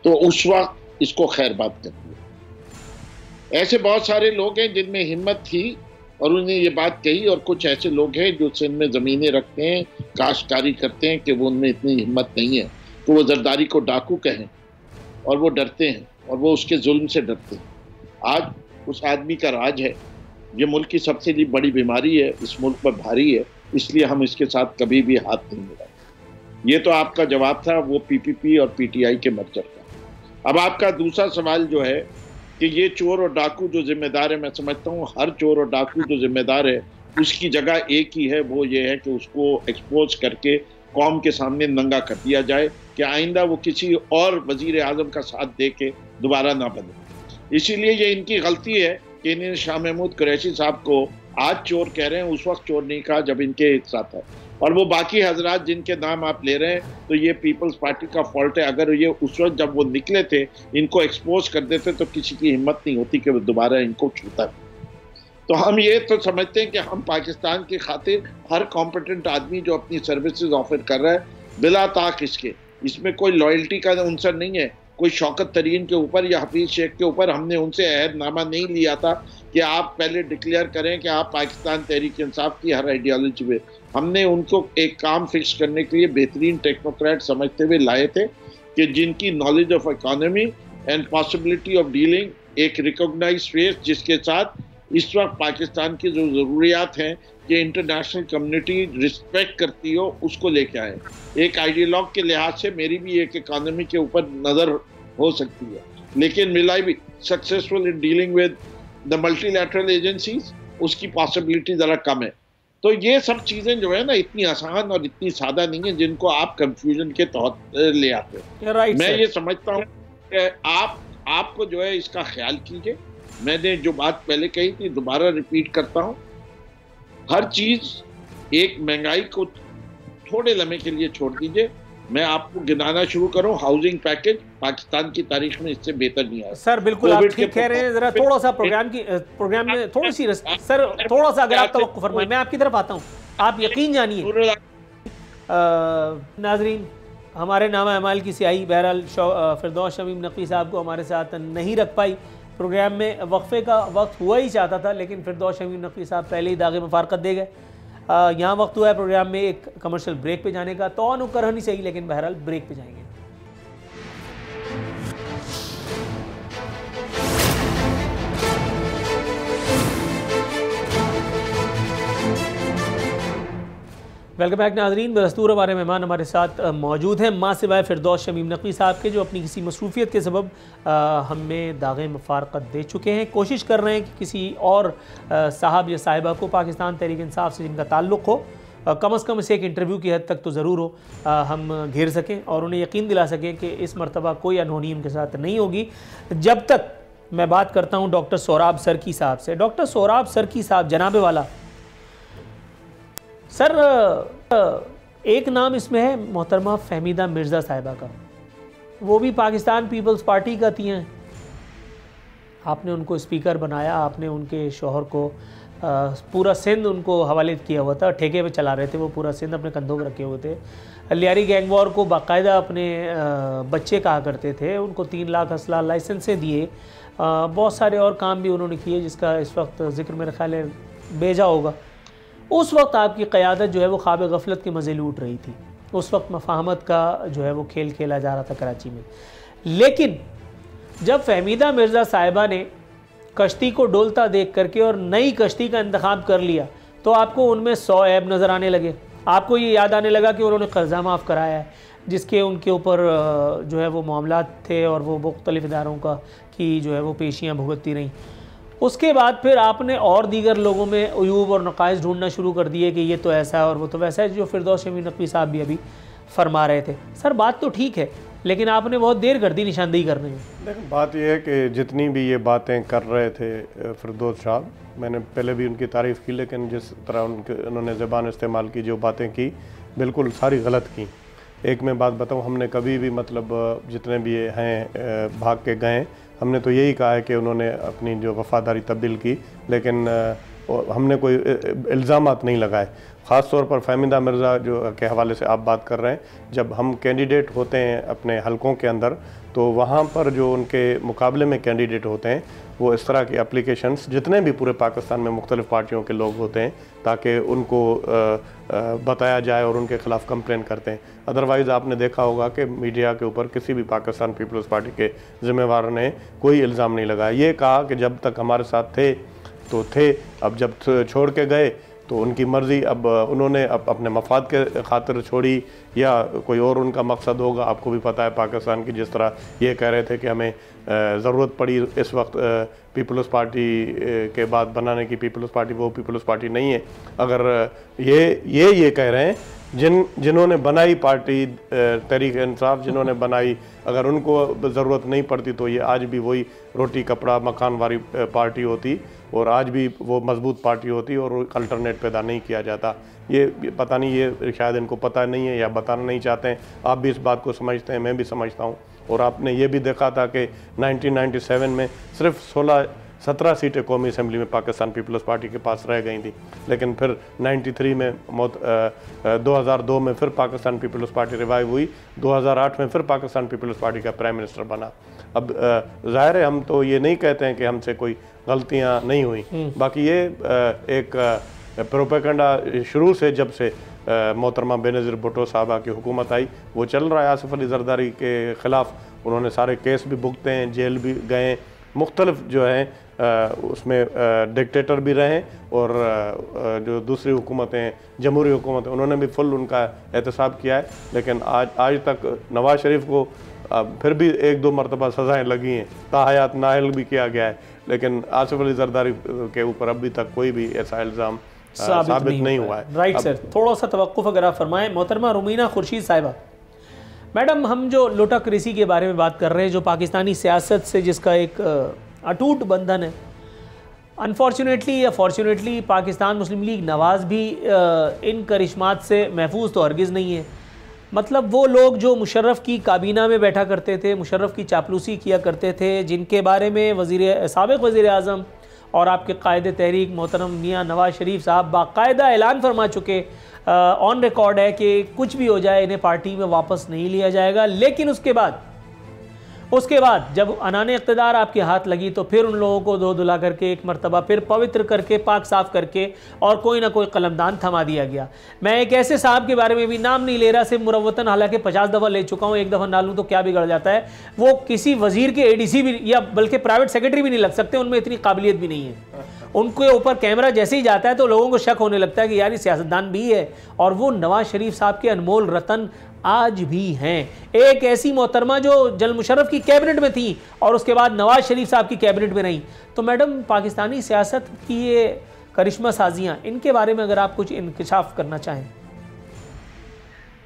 तो उस वक्त इसको खैर बात कर दिया। ऐसे बहुत सारे लोग हैं जिनमें हिम्मत थी और उन्हें ये बात कही, और कुछ ऐसे लोग हैं जो सिंध में ज़मीनें रखते हैं, काश्तकारी करते हैं, कि वो उनमें इतनी हिम्मत नहीं है तो वो जरदारी को डाकू कहें, और वो डरते हैं और वो उसके जुल्म से डरते हैं। आज उस आदमी का राज है। ये मुल्क की सबसे बड़ी बीमारी है, इस मुल्क पर भारी है, इसलिए हम इसके साथ कभी भी हाथ नहीं मिलाएंगे। ये तो आपका जवाब था वो पीपीपी और पीटीआई के मर्जर का। अब आपका दूसरा सवाल जो है कि ये चोर और डाकू जो जिम्मेदार है, मैं समझता हूँ हर चोर और डाकू जो जिम्मेदार है उसकी जगह एक ही है, वो ये है कि उसको एक्सपोज करके कौम के सामने नंगा कर दिया जाए कि आइंदा वो किसी और वजीर आजम का साथ दे के दोबारा ना बने। इसीलिए ये इनकी गलती है कि इन्होंने शाह महमूद कुरैशी साहब को आज चोर कह रहे हैं, उस वक्त चोर नहीं कहा जब इनके एक साथ है। और वो बाकी हजरात जिनके नाम आप ले रहे हैं, तो ये पीपल्स पार्टी का फॉल्ट है। अगर ये उस वक्त जब वो निकले थे इनको एक्सपोज कर देते तो किसी की हिम्मत नहीं होती कि वो दोबारा इनको छूता। तो हम ये तो समझते हैं कि हम पाकिस्तान की खातिर हर कॉम्पिटेंट आदमी जो अपनी सर्विसेज ऑफर कर रहा है बिला ताक इसके, इसमें कोई लॉयल्टी का अंसर नहीं है। कोई शौकत तरीन के ऊपर या हफीज शेख के ऊपर हमने उनसे अहदनामा नहीं लिया था कि आप पहले डिक्लेयर करें कि आप पाकिस्तान तहरीक इंसाफ की हर आइडियोलॉजी में। हमने उनको एक काम फिक्स करने के लिए बेहतरीन टेक्नोक्रेट समझते हुए लाए थे कि जिनकी knowledge of economy and possibility of dealing एक रिकॉग्नाइज फेस, जिसके साथ इस वक्त पाकिस्तान की जो ज़रूरियात हैं कि इंटरनेशनल कम्युनिटी रिस्पेक्ट करती हो, उसको लेके आए। एक आइडियोलॉग के लिहाज से मेरी भी एक इकोनॉमी के ऊपर नज़र हो सकती है, लेकिन will I be successful in dealing with the multilateral agencies, उसकी पॉसिबिलिटी ज़रा कम है। तो ये सब चीज़ें जो है ना इतनी आसान और इतनी सादा नहीं है जिनको आप कंफ्यूजन के तहत ले आते हैं। मैं ये समझता हूँ कि आपको जो है इसका ख्याल कीजिए। मैंने जो बात पहले कही थी दोबारा रिपीट करता हूँ, हर चीज़ एक महंगाई को थोड़े लम्हे के लिए छोड़ दीजिए। मैं आपको गिनाना शुरू करूं, हाउसिंग पैकेज पाकिस्तान की तारीख में इससे बेहतर नहीं आया। सर बिल्कुल आप ठीक कह रहे हैं। जरा थोड़ा सा प्रोग्राम में थोड़ी सी सर थोड़ा सा अगर आप तवक्कुफ फरमाएं, मैं आपकी तरफ आता हूं, आप यकीन जानिए। नाजरीन, हमारे नामा अमाल की स्याही बहरहाल फिरदौस शमीम नकवी साहब को हमारे साथ नहीं रख पाई। प्रोग्राम में वक्फे का वक्त हुआ ही चाहता था, लेकिन फिरदौस शमीम नकवी साहब पहले ही दागे मुफारकत दे गए। यहाँ वक्त हुआ है प्रोग्राम में एक कमर्शियल ब्रेक पे जाने का। तो नुक्कर नहीं सही, लेकिन बहरहाल ब्रेक पे जाएंगे। वेलकम बैक नाजरीन। दस्तूर हमारे मेहमान हमारे साथ मौजूद हैं, माँ सिवाय फिरदौस शमीम नकवी साहब के, जो अपनी किसी मसरूफियत के सबब हमें दागे मुफारकत दे चुके हैं। कोशिश कर रहे हैं कि किसी और साहब या साहिबा को पाकिस्तान तहरीक इंसाफ से जिनका ताल्लुक़ हो, कम अज़ कम इसे एक इंटरव्यू की हद तक तो ज़रूर हो, हम घेर सकें और उन्हें यकीन दिला सकें कि इस मरतबा कोई अनहोनी उनके साथ नहीं होगी। जब तक मैं बात करता हूँ डॉक्टर सोहराब सरकी साहब से। डॉक्टर सोहराब सरकी साहब, जनाबे वाला सर, एक नाम इसमें है मोहतरमा फहमीदा मिर्ज़ा साहिबा का, वो भी पाकिस्तान पीपल्स पार्टी का थी हैं। आपने उनको स्पीकर बनाया, आपने उनके शौहर को पूरा सिंध उनको हवाले किया हुआ था, ठेके पे चला रहे थे, वो पूरा सिंध अपने कंधों पर रखे हुए थे। लियारी गैंग वॉर को बाकायदा अपने बच्चे कहा करते थे, उनको 3 लाख असला लाइसेंसें दिए, बहुत सारे और काम भी उन्होंने किए जिसका इस वक्त जिक्र मेरे ख्याल है बेजा होगा। उस वक्त आपकी क़यादत जो है वो ख्वाब गफलत के मज़े लूट रही थी। उस वक्त मफाहमत का जो है वो खेल खेला जा रहा था कराची में। लेकिन जब फहमीदा मिर्ज़ा साहिबा ने कश्ती को डोलता देख करके और नई कश्ती का इंतखाब कर लिया, तो आपको उनमें 100 ऐब नज़र आने लगे। आपको ये याद आने लगा कि उन्होंने कर्जा माफ़ कराया है, जिसके उनके ऊपर जो है वो मामलात थे और वो मुख्तलिफ़ इदारों का की जो है वो पेशियाँ भुगतती रहीं। उसके बाद फिर आपने और दीगर लोगों में अयूब और नकाइस ढूंढना शुरू कर दिए कि ये तो ऐसा है और वो तो वैसा है, जो फिरदौस शमीम नकवी साहब भी अभी फरमा रहे थे। सर बात तो ठीक है, लेकिन आपने बहुत देर कर दी निशानदेही करने में। देखिए बात यह है कि जितनी भी ये बातें कर रहे थे फिरदौस साहब, मैंने पहले भी उनकी तारीफ़ की, लेकिन जिस तरह उन्होंने ज़बान इस्तेमाल की, जो बातें की, बिल्कुल सारी गलत की। एक मैं बात बताऊँ, हमने कभी भी मतलब जितने भी हैं भाग के गए, हमने तो यही कहा है कि उन्होंने अपनी जो वफ़ादारी तब्दील की, लेकिन और हमने कोई इल्ज़ामात नहीं लगाए। ख़ास तौर पर फ़हमीदा मिर्ज़ा जो के हवाले से आप बात कर रहे हैं, जब हम कैंडिडेट होते हैं अपने हलकों के अंदर, तो वहाँ पर जो उनके मुकाबले में कैंडिडेट होते हैं वो इस तरह की एप्लीकेशंस, जितने भी पूरे पाकिस्तान में मुख्तलिफ़ पार्टियों के लोग होते हैं, ताकि उनको बताया जाए और उनके ख़िलाफ़ कंप्लेन करते हैं। अदरवाइज़ आपने देखा होगा कि मीडिया के ऊपर किसी भी पाकिस्तान पीपल्स पार्टी के ज़िम्मेवार ने कोई इल्ज़ाम नहीं लगाया। ये कहा कि जब तक हमारे साथ थे तो थे, अब जब छोड़ के गए तो उनकी मर्ज़ी, अब उन्होंने अपने मफाद के खातिर छोड़ी या कोई और उनका मकसद होगा। आपको भी पता है पाकिस्तान की, जिस तरह ये कह रहे थे कि हमें ज़रूरत पड़ी इस वक्त पीपल्स पार्टी के बाद बनाने की, पीपल्स पार्टी वो पीपल्स पार्टी नहीं है। अगर ये कह रहे हैं जिन्होंने बनाई पार्टी तहरीक इंसाफ, जिन्होंने बनाई, अगर उनको ज़रूरत नहीं पड़ती तो ये आज भी वही रोटी कपड़ा मकान वाली पार्टी होती और आज भी वो मजबूत पार्टी होती और अल्टरनेट पैदा नहीं किया जाता। ये पता नहीं, ये शायद इनको पता नहीं है या बताना नहीं चाहते हैं। आप भी इस बात को समझते हैं, मैं भी समझता हूँ। और आपने ये भी देखा था कि 1997 में सिर्फ 17 सीटें कौमी असम्बली में पाकिस्तान पीपल्स पार्टी के पास रह गई थी, लेकिन फिर 93 में 2002 में फिर पाकिस्तान पीपल्स पार्टी रिवाइव हुई, 2008 में फिर पाकिस्तान पीपल्स पार्टी का प्राइम मिनिस्टर बना। अब ज़ाहिर है हम तो ये नहीं कहते हैं कि हमसे कोई गलतियाँ नहीं हुई, बाकी ये एक प्रोपेगेंडा शुरू से, जब से मोहतरमा बेनज़ीर भुट्टो साहबा की हुकूमत आई, वो चल रहा है। आसिफ अली जरदारी के ख़िलाफ़ उन्होंने सारे केस भी भुगते हैं, जेल भी गए, मुख्तलिफ जो हैं उसमें डिक्टेटर भी रहे, और जो दूसरी हुकूमतें, जमहूरी हुकूमतें, उन्होंने भी फुल उनका एहतसाब किया है। लेकिन आज तक नवाज़ शरीफ को फिर भी 1-2 मरतबा सज़ाएँ लगी हैं, ताहयात नाअहल भी किया गया है, लेकिन आसिफ अली जरदारी के ऊपर अभी तक कोई भी ऐसा इल्ज़ाम साबित नहीं हुआ है। राइट सर, थोड़ा सा तवक्कुफ़ अगर आप फरमाएं। मोहतरमा रुमीना खुर्शीद साहिबा, मैडम, हम जो लोटाक्रेसी के बारे में बात कर रहे हैं, जो पाकिस्तानी सियासत से जिसका एक अटूट बंधन है, अनफॉर्चुनेटली या फॉर्चुनेटली पाकिस्तान मुस्लिम लीग नवाज़ भी इन करिश्मात से महफूज तो हरगिज़ नहीं है। मतलब वो लोग जो मुशर्रफ की काबीना में बैठा करते थे, मुशर्रफ की चापलूसी किया करते थे, जिनके बारे में साबिक़ वज़ीर आज़म और आपके कायदे तहरीक मोहतरम मियाँ नवाज़ शरीफ साहब बाकायदा ऐलान फरमा चुके, ऑन रिकॉर्ड है कि कुछ भी हो जाए इन्हें पार्टी में वापस नहीं लिया जाएगा। लेकिन उसके बाद जब अनाने इक़्तिदार आपके हाथ लगी तो फिर उन लोगों को दो दुला करके एक मरतबा फिर पवित्र करके पाक साफ करके और कोई ना कोई कलमदान थमा दिया गया। मैं एक ऐसे साहब के बारे में भी नाम नहीं ले रहा, सिर्फ मुरव्वतन, हालांकि 50 दफ़ा ले चुका हूँ, एक दफ़ा ना लूँ तो क्या बिगड़ जाता है। वो किसी वज़ीर के ADC भी या बल्कि प्राइवेट सेक्रेटरी भी नहीं लग सकते, उनमें इतनी काबिलियत भी नहीं है। उनके ऊपर कैमरा जैसे ही जाता है तो लोगों को शक होने लगता है कि यार ये सियासतदान भी है। और वो नवाज़ शरीफ साहब के अनमोल रतन आज भी हैं। एक ऐसी मोहतरमा जो जनरल मुशर्रफ की कैबिनेट में थी और उसके बाद नवाज़ शरीफ साहब की कैबिनेट में रही। तो मैडम, पाकिस्तानी सियासत की ये करिश्मा साजियाँ, इनके बारे में अगर आप कुछ इंकिशाफ करना चाहें।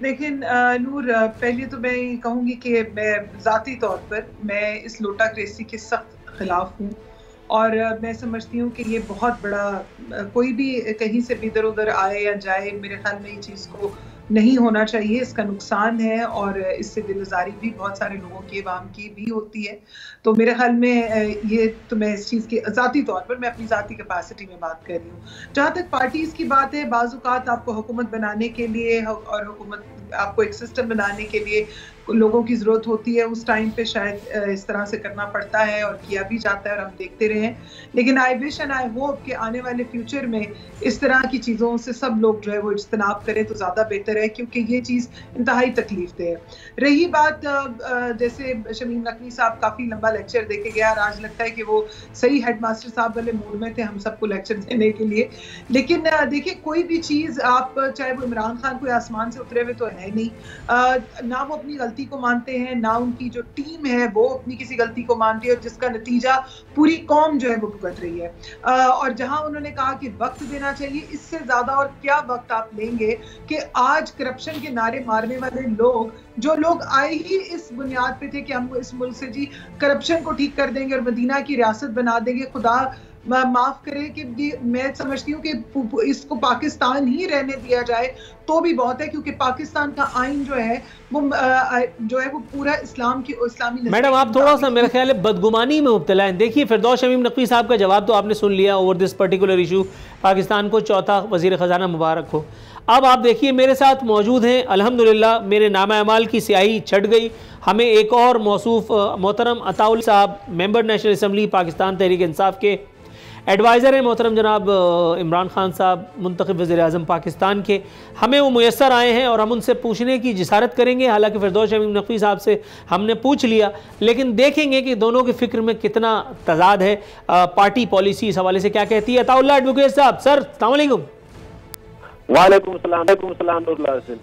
लेकिन नूर, पहले तो मैं ये कहूँगी कि मैं ज़ाती तौर पर मैं इस लोटाक्रेसी के सख्त खिलाफ हूँ और मैं समझती हूँ कि ये बहुत बड़ा, कोई भी कहीं से भी इधर उधर आए या जाए, मेरे ख्याल में ये चीज़ को नहीं होना चाहिए। इसका नुकसान है और इससे दिलज़ारी भी बहुत सारे लोगों की, अवाम की भी होती है। तो मेरे ख्याल में ये तो मैं इस चीज़ की ज़ाती तौर पर, मैं अपनी ज़ाती कैपेसिटी में बात कर रही हूँ। जहाँ तक पार्टीज़ की बात है, बाज़ औक़ात आपको हुकूमत बनाने के लिए और हुकूमत आपको एक सिस्टम बनाने के लिए लोगों की ज़रूरत होती है। उस टाइम पे शायद इस तरह से करना पड़ता है और किया भी जाता है और हम देखते रहे हैं। लेकिन I wish and I hope कि आने वाले फ्यूचर में इस तरह की चीज़ों से सब लोग जो है वो इज्तनाब करें तो ज़्यादा बेहतर है, क्योंकि ये चीज़ इंतहाई तकलीफ दे है। रही बात, जैसे शमीम नकवी साहब काफ़ी लंबा लेक्चर दे के गया और आज लगता है कि वो सही हेडमास्टर साहब वाले मूड में थे हम सबको लेक्चर देने के लिए। लेकिन देखिए, कोई भी चीज़ आप, चाहे वो इमरान खान कोई आसमान से उतरे हुए तो है नहीं, ना वो अपनी गलती को मानते हैं, ना उनकी जो टीम है वो अपनी किसी गलती को मानती है, और जिसका नतीजा पूरी कौम जो है वो भुगत रही है। और जहां उन्होंने कहा कि वक्त देना चाहिए, इससे ज्यादा और क्या वक्त आप लेंगे कि आज करप्शन के नारे मारने वाले लोग, जो लोग आए ही इस बुनियाद पे थे कि हम इस मुल्क से जी करप्शन को ठीक कर देंगे और मदीना की रियासत बना देंगे, खुदा माफ करे कि मैं समझती हूँ कि इसको पाकिस्तान ही रहने दिया जाए तो भी बहुत है, क्योंकि पाकिस्तान का आइन जो है वो पूरा इस्लामी। मैडम आप थोड़ा सा मेरा ख्याल है बदगुमानी में मुब्तला हैं। देखिए फिरदौस शमीम नकवी साहब का जवाब तो आपने सुन लिया over this particular issue, Pakistan को चौथा वजीर ख़जाना मुबारक हो। अब आप देखिए मेरे साथ मौजूद हैं, अल्हम्दुलिल्लाह मेरे नामा अमाल की स्याही छट गई, हमें एक और मौसूफ मोहतरम अताउल साहब member national assembly Pakistan Tehreek Insaf के एडवाइज़र हैं, मोहतरम जनाब इमरान खान साहब मुंतखब वज़ीर-ए-आज़म पाकिस्तान के, हमें वो मुयस्सर आए हैं और हम उनसे पूछने की जिसारत करेंगे। हालांकि फिरदौस शमीम नकवी साहब से हमने पूछ लिया, लेकिन देखेंगे कि दोनों के फ़िक्र में कितना तजाद है, पार्टी पॉलिसी इस हवाले से क्या कहती है। अताउल्लाह एडवोकेट साहब, सर अस्सलाम वालेकुम। वालेकुम सलाम।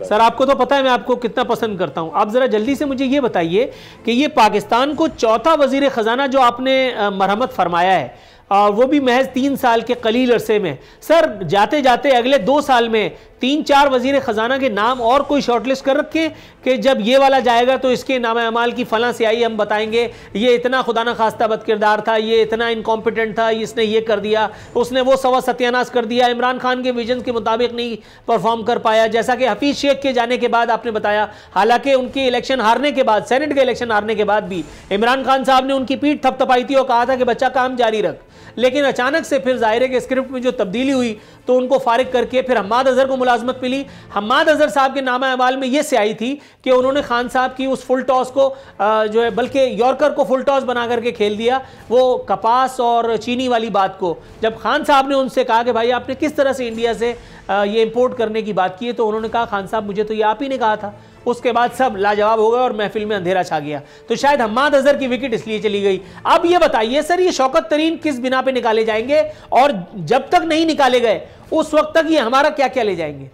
सर आपको तो पता है मैं आपको कितना पसंद करता हूं, आप जरा जल्दी से मुझे ये बताइए कि ये पाकिस्तान को चौथा वजीर खजाना जो आपने मरहमत फरमाया है, वो भी महज 3 साल के कलील अरसे में, सर जाते जाते अगले 2 साल में 3-4 वजीर खजाना के नाम और कोई शॉर्टलिस्ट कर रखे कि जब ये वाला जाएगा तो इसके नाम अमाल की फलां स्याही हम बताएंगे, ये इतना खुदा न खास्ता बदकिरदार था, ये इतना इनकॉम्पिटेंट था, इसने ये कर दिया, उसने वो सवा सत्यानाश कर दिया, इमरान खान के विजन के मुताबिक नहीं परफॉर्म कर पाया, जैसा कि हफीज शेख के जाने के बाद आपने बताया। हालांकि उनके इलेक्शन हारने के बाद, सेनेट के इलेक्शन हारने के बाद भी इमरान खान साहब ने उनकी पीठ थपथपाई थी और कहा था कि बच्चा काम जारी रख, लेकिन अचानक से फिर जाहिर है कि स्क्रिप्ट में जो तब्दीली हुई तो उनको फारिग करके फिर हम्माद अजहर को मुलाजमत मिली। हम्माद अजहर साहब के नामा अमाल में यह स्याही थी कि उन्होंने खान साहब की उस फुल टॉस को जो है बल्कि यॉर्कर को फुल टॉस बना करके खेल दिया, वो कपास और चीनी वाली बात को। जब खान साहब ने उनसे कहा कि भाई आपने किस तरह से इंडिया से ये इंपोर्ट करने की बात की है, तो उन्होंने कहा खान साहब मुझे तो ये आप ही ने कहा था। उसके बाद सब लाजवाब हो गए और महफिल में अंधेरा छा गया, तो शायद हम्माद अजहर की विकेट इसलिए चली गई। अब ये बताइए सर, ये शौकत तरीन किस बिना पे निकाले जाएंगे, और जब तक नहीं निकाले गए उस वक्त तक ये हमारा क्या क्या ले जाएंगे?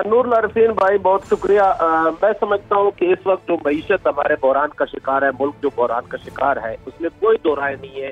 नूर लारफीन भाई बहुत शुक्रिया। मैं समझता हूँ कि इस वक्त जो मईशत हमारे बहरान का शिकार है, मुल्क जो बहरान का शिकार है, उसमें कोई दो राय नहीं है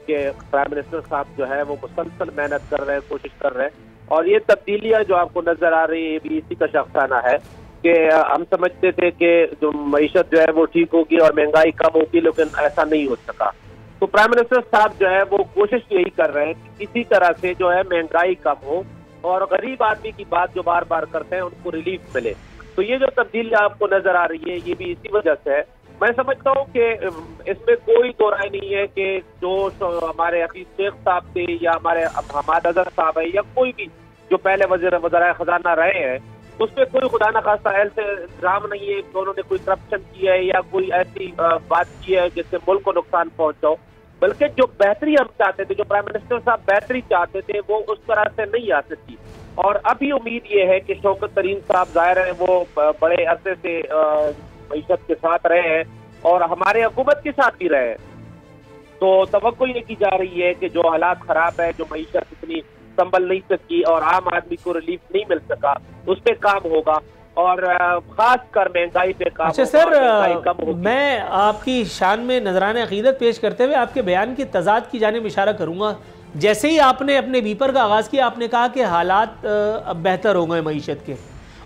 कि प्राइम मिनिस्टर साहब जो है वो मुसलसल मेहनत कर रहे हैं, कोशिश कर रहे हैं। और ये तब्दीलियां जो आपको नजर आ रही है, ये भी इसी का शख्साना है कि हम समझते थे कि जो मईशत जो है वो ठीक होगी और महंगाई कम होगी, लेकिन ऐसा नहीं हो सका। तो प्राइम मिनिस्टर साहब जो है वो कोशिश यही कर रहे हैं कि किसी तरह से जो है महंगाई कम हो और गरीब आदमी की बात जो बार बार करते हैं उनको रिलीफ मिले। तो ये जो तब्दीली आपको नजर आ रही है, ये भी इसी वजह से है। मैं समझता हूँ कि इसमें कोई दो राय नहीं है कि जो हमारे हफीज शेख साहब थे या हमारे हम्माद अजहर साहब है या कोई भी जो पहले वज़ीर खजाना रहे हैं, उसमें कोई खुदा न खास्ता ऐसे इल्जाम नहीं है कि उन्होंने कोई करप्शन किया है या कोई ऐसी बात की है जिससे मुल्क को नुकसान पहुंचाओ। बल्कि जो बेहतरी हम चाहते थे, जो प्राइम मिनिस्टर साहब बेहतरी चाहते थे, वो उस तरह से नहीं आ सकती। और अभी उम्मीद ये है कि शौकत तरीन साहब जाहिर है वो बड़े अरसे से मईशत के साथ रहे हैं और हमारे हुकूमत के साथ भी रहे हैं, तो तवक्को ये की जा रही है कि जो हालात खराब है, जो मईशत इतनी संभल नहीं सकी और आम आदमी को रिलीफ नहीं मिल सका, उस पर काम होगा और खास कर महंगाई पे काम। अच्छा सर, मैं आपकी शान में नजराने अकीदत पेश करते हुए आपके बयान की तजाद की जानिब इशारा करूंगा। जैसे ही आपने अपने बीपर का आगाज़ किया, आपने कहा कि हालात अब बेहतर हो गए मईशत के,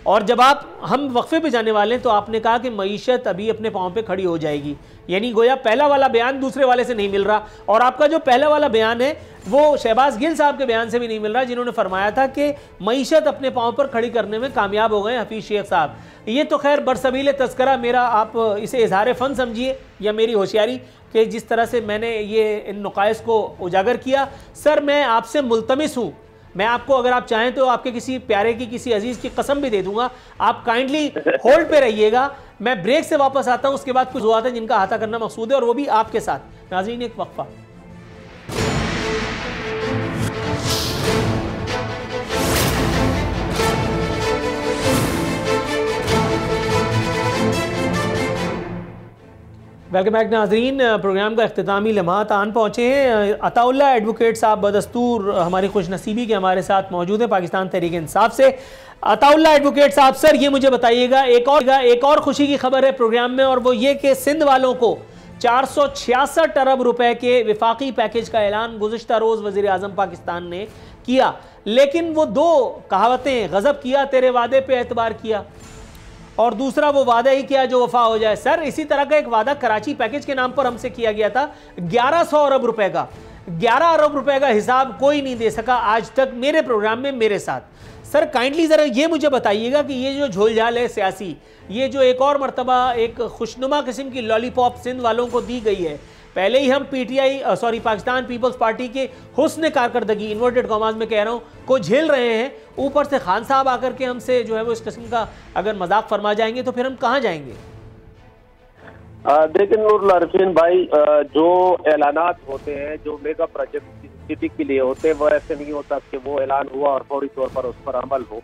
और जब हम वक्फे पे जाने वाले हैं तो आपने कहा कि मईशत अभी अपने पाँव पे खड़ी हो जाएगी। यानी गोया पहला वाला बयान दूसरे वाले से नहीं मिल रहा, और आपका जो पहला वाला बयान है वो शहबाज गिल साहब के बयान से भी नहीं मिल रहा, जिन्होंने फरमाया था कि मईशत अपने पाँव पर खड़ी करने में कामयाब हो गए हफीज शेख साहब। ये तो खैर बरसबील तस्करा मेरा, आप इसे इजहार फ़न समझिए या मेरी होशियारी कि जिस तरह से मैंने ये इन नुकाइस को उजागर किया। सर मैं आपसे मुल्तमिस हूँ, मैं आपको अगर आप चाहें तो आपके किसी प्यारे की, किसी अजीज की कसम भी दे दूंगा, आप काइंडली होल्ड पे रहिएगा। मैं ब्रेक से वापस आता हूं, उसके बाद कुछ बातें हैं जिनका अहाता करना मकसूद है और वो भी आपके साथ। नाज़रीन एक वक्फा। वेलकम बैक नाज़रीन, प्रोग्राम का इख्तितामी लम्हात आन पहुँचे हैं। अताउल्लाह एडवोकेट साहब बदस्तूर हमारी खुशनसीबी के हमारे साथ मौजूद है पाकिस्तान तहरीक इंसाफ से। अताउल्लाह एडवोकेट साहब, सर ये मुझे बताइएगा, एक और खुशी की खबर है प्रोग्राम में, और वो ये कि सिंध वालों को 466 अरब रुपए के विफाकी पैकेज का ऐलान गुज़िश्ता रोज़ वज़ीर आज़म पाकिस्तान ने किया, लेकिन वो दो कहावतें, गज़ब किया तेरे वादे पे एतबार किया, और दूसरा वो वादा ही किया जो वफा हो जाए। सर इसी तरह का एक वादा कराची पैकेज के नाम पर हमसे किया गया था 1100 अरब रुपए का, 11 अरब रुपए का हिसाब कोई नहीं दे सका आज तक मेरे प्रोग्राम में मेरे साथ। सर काइंडली ज़रा ये मुझे बताइएगा कि ये जो झोलझाल है सियासी, ये जो एक और मर्तबा एक खुशनुमा किस्म की लॉलीपॉप सिंध वालों को दी गई है, पहले ही हम पाकिस्तान पीपल्स पार्टी के हुस्न कारकर्दगी, इन्वर्टेड कॉमास में कह रहा हूँ, को झेल रहे हैं, ऊपर से खान साहब आकर के हमसे जो है वो इस किस्म का अगर मजाक फरमा जाएंगे तो फिर हम कहाँ जाएंगे? देखिए नूरुल अरफीन भाई, जो ऐलानात होते हैं जो मेगा प्रोजेक्ट सिटी के लिए होते हैं, वो ऐसे नहीं होता कि वो ऐलान हुआ और फौरी तौर पर उस पर अमल हो।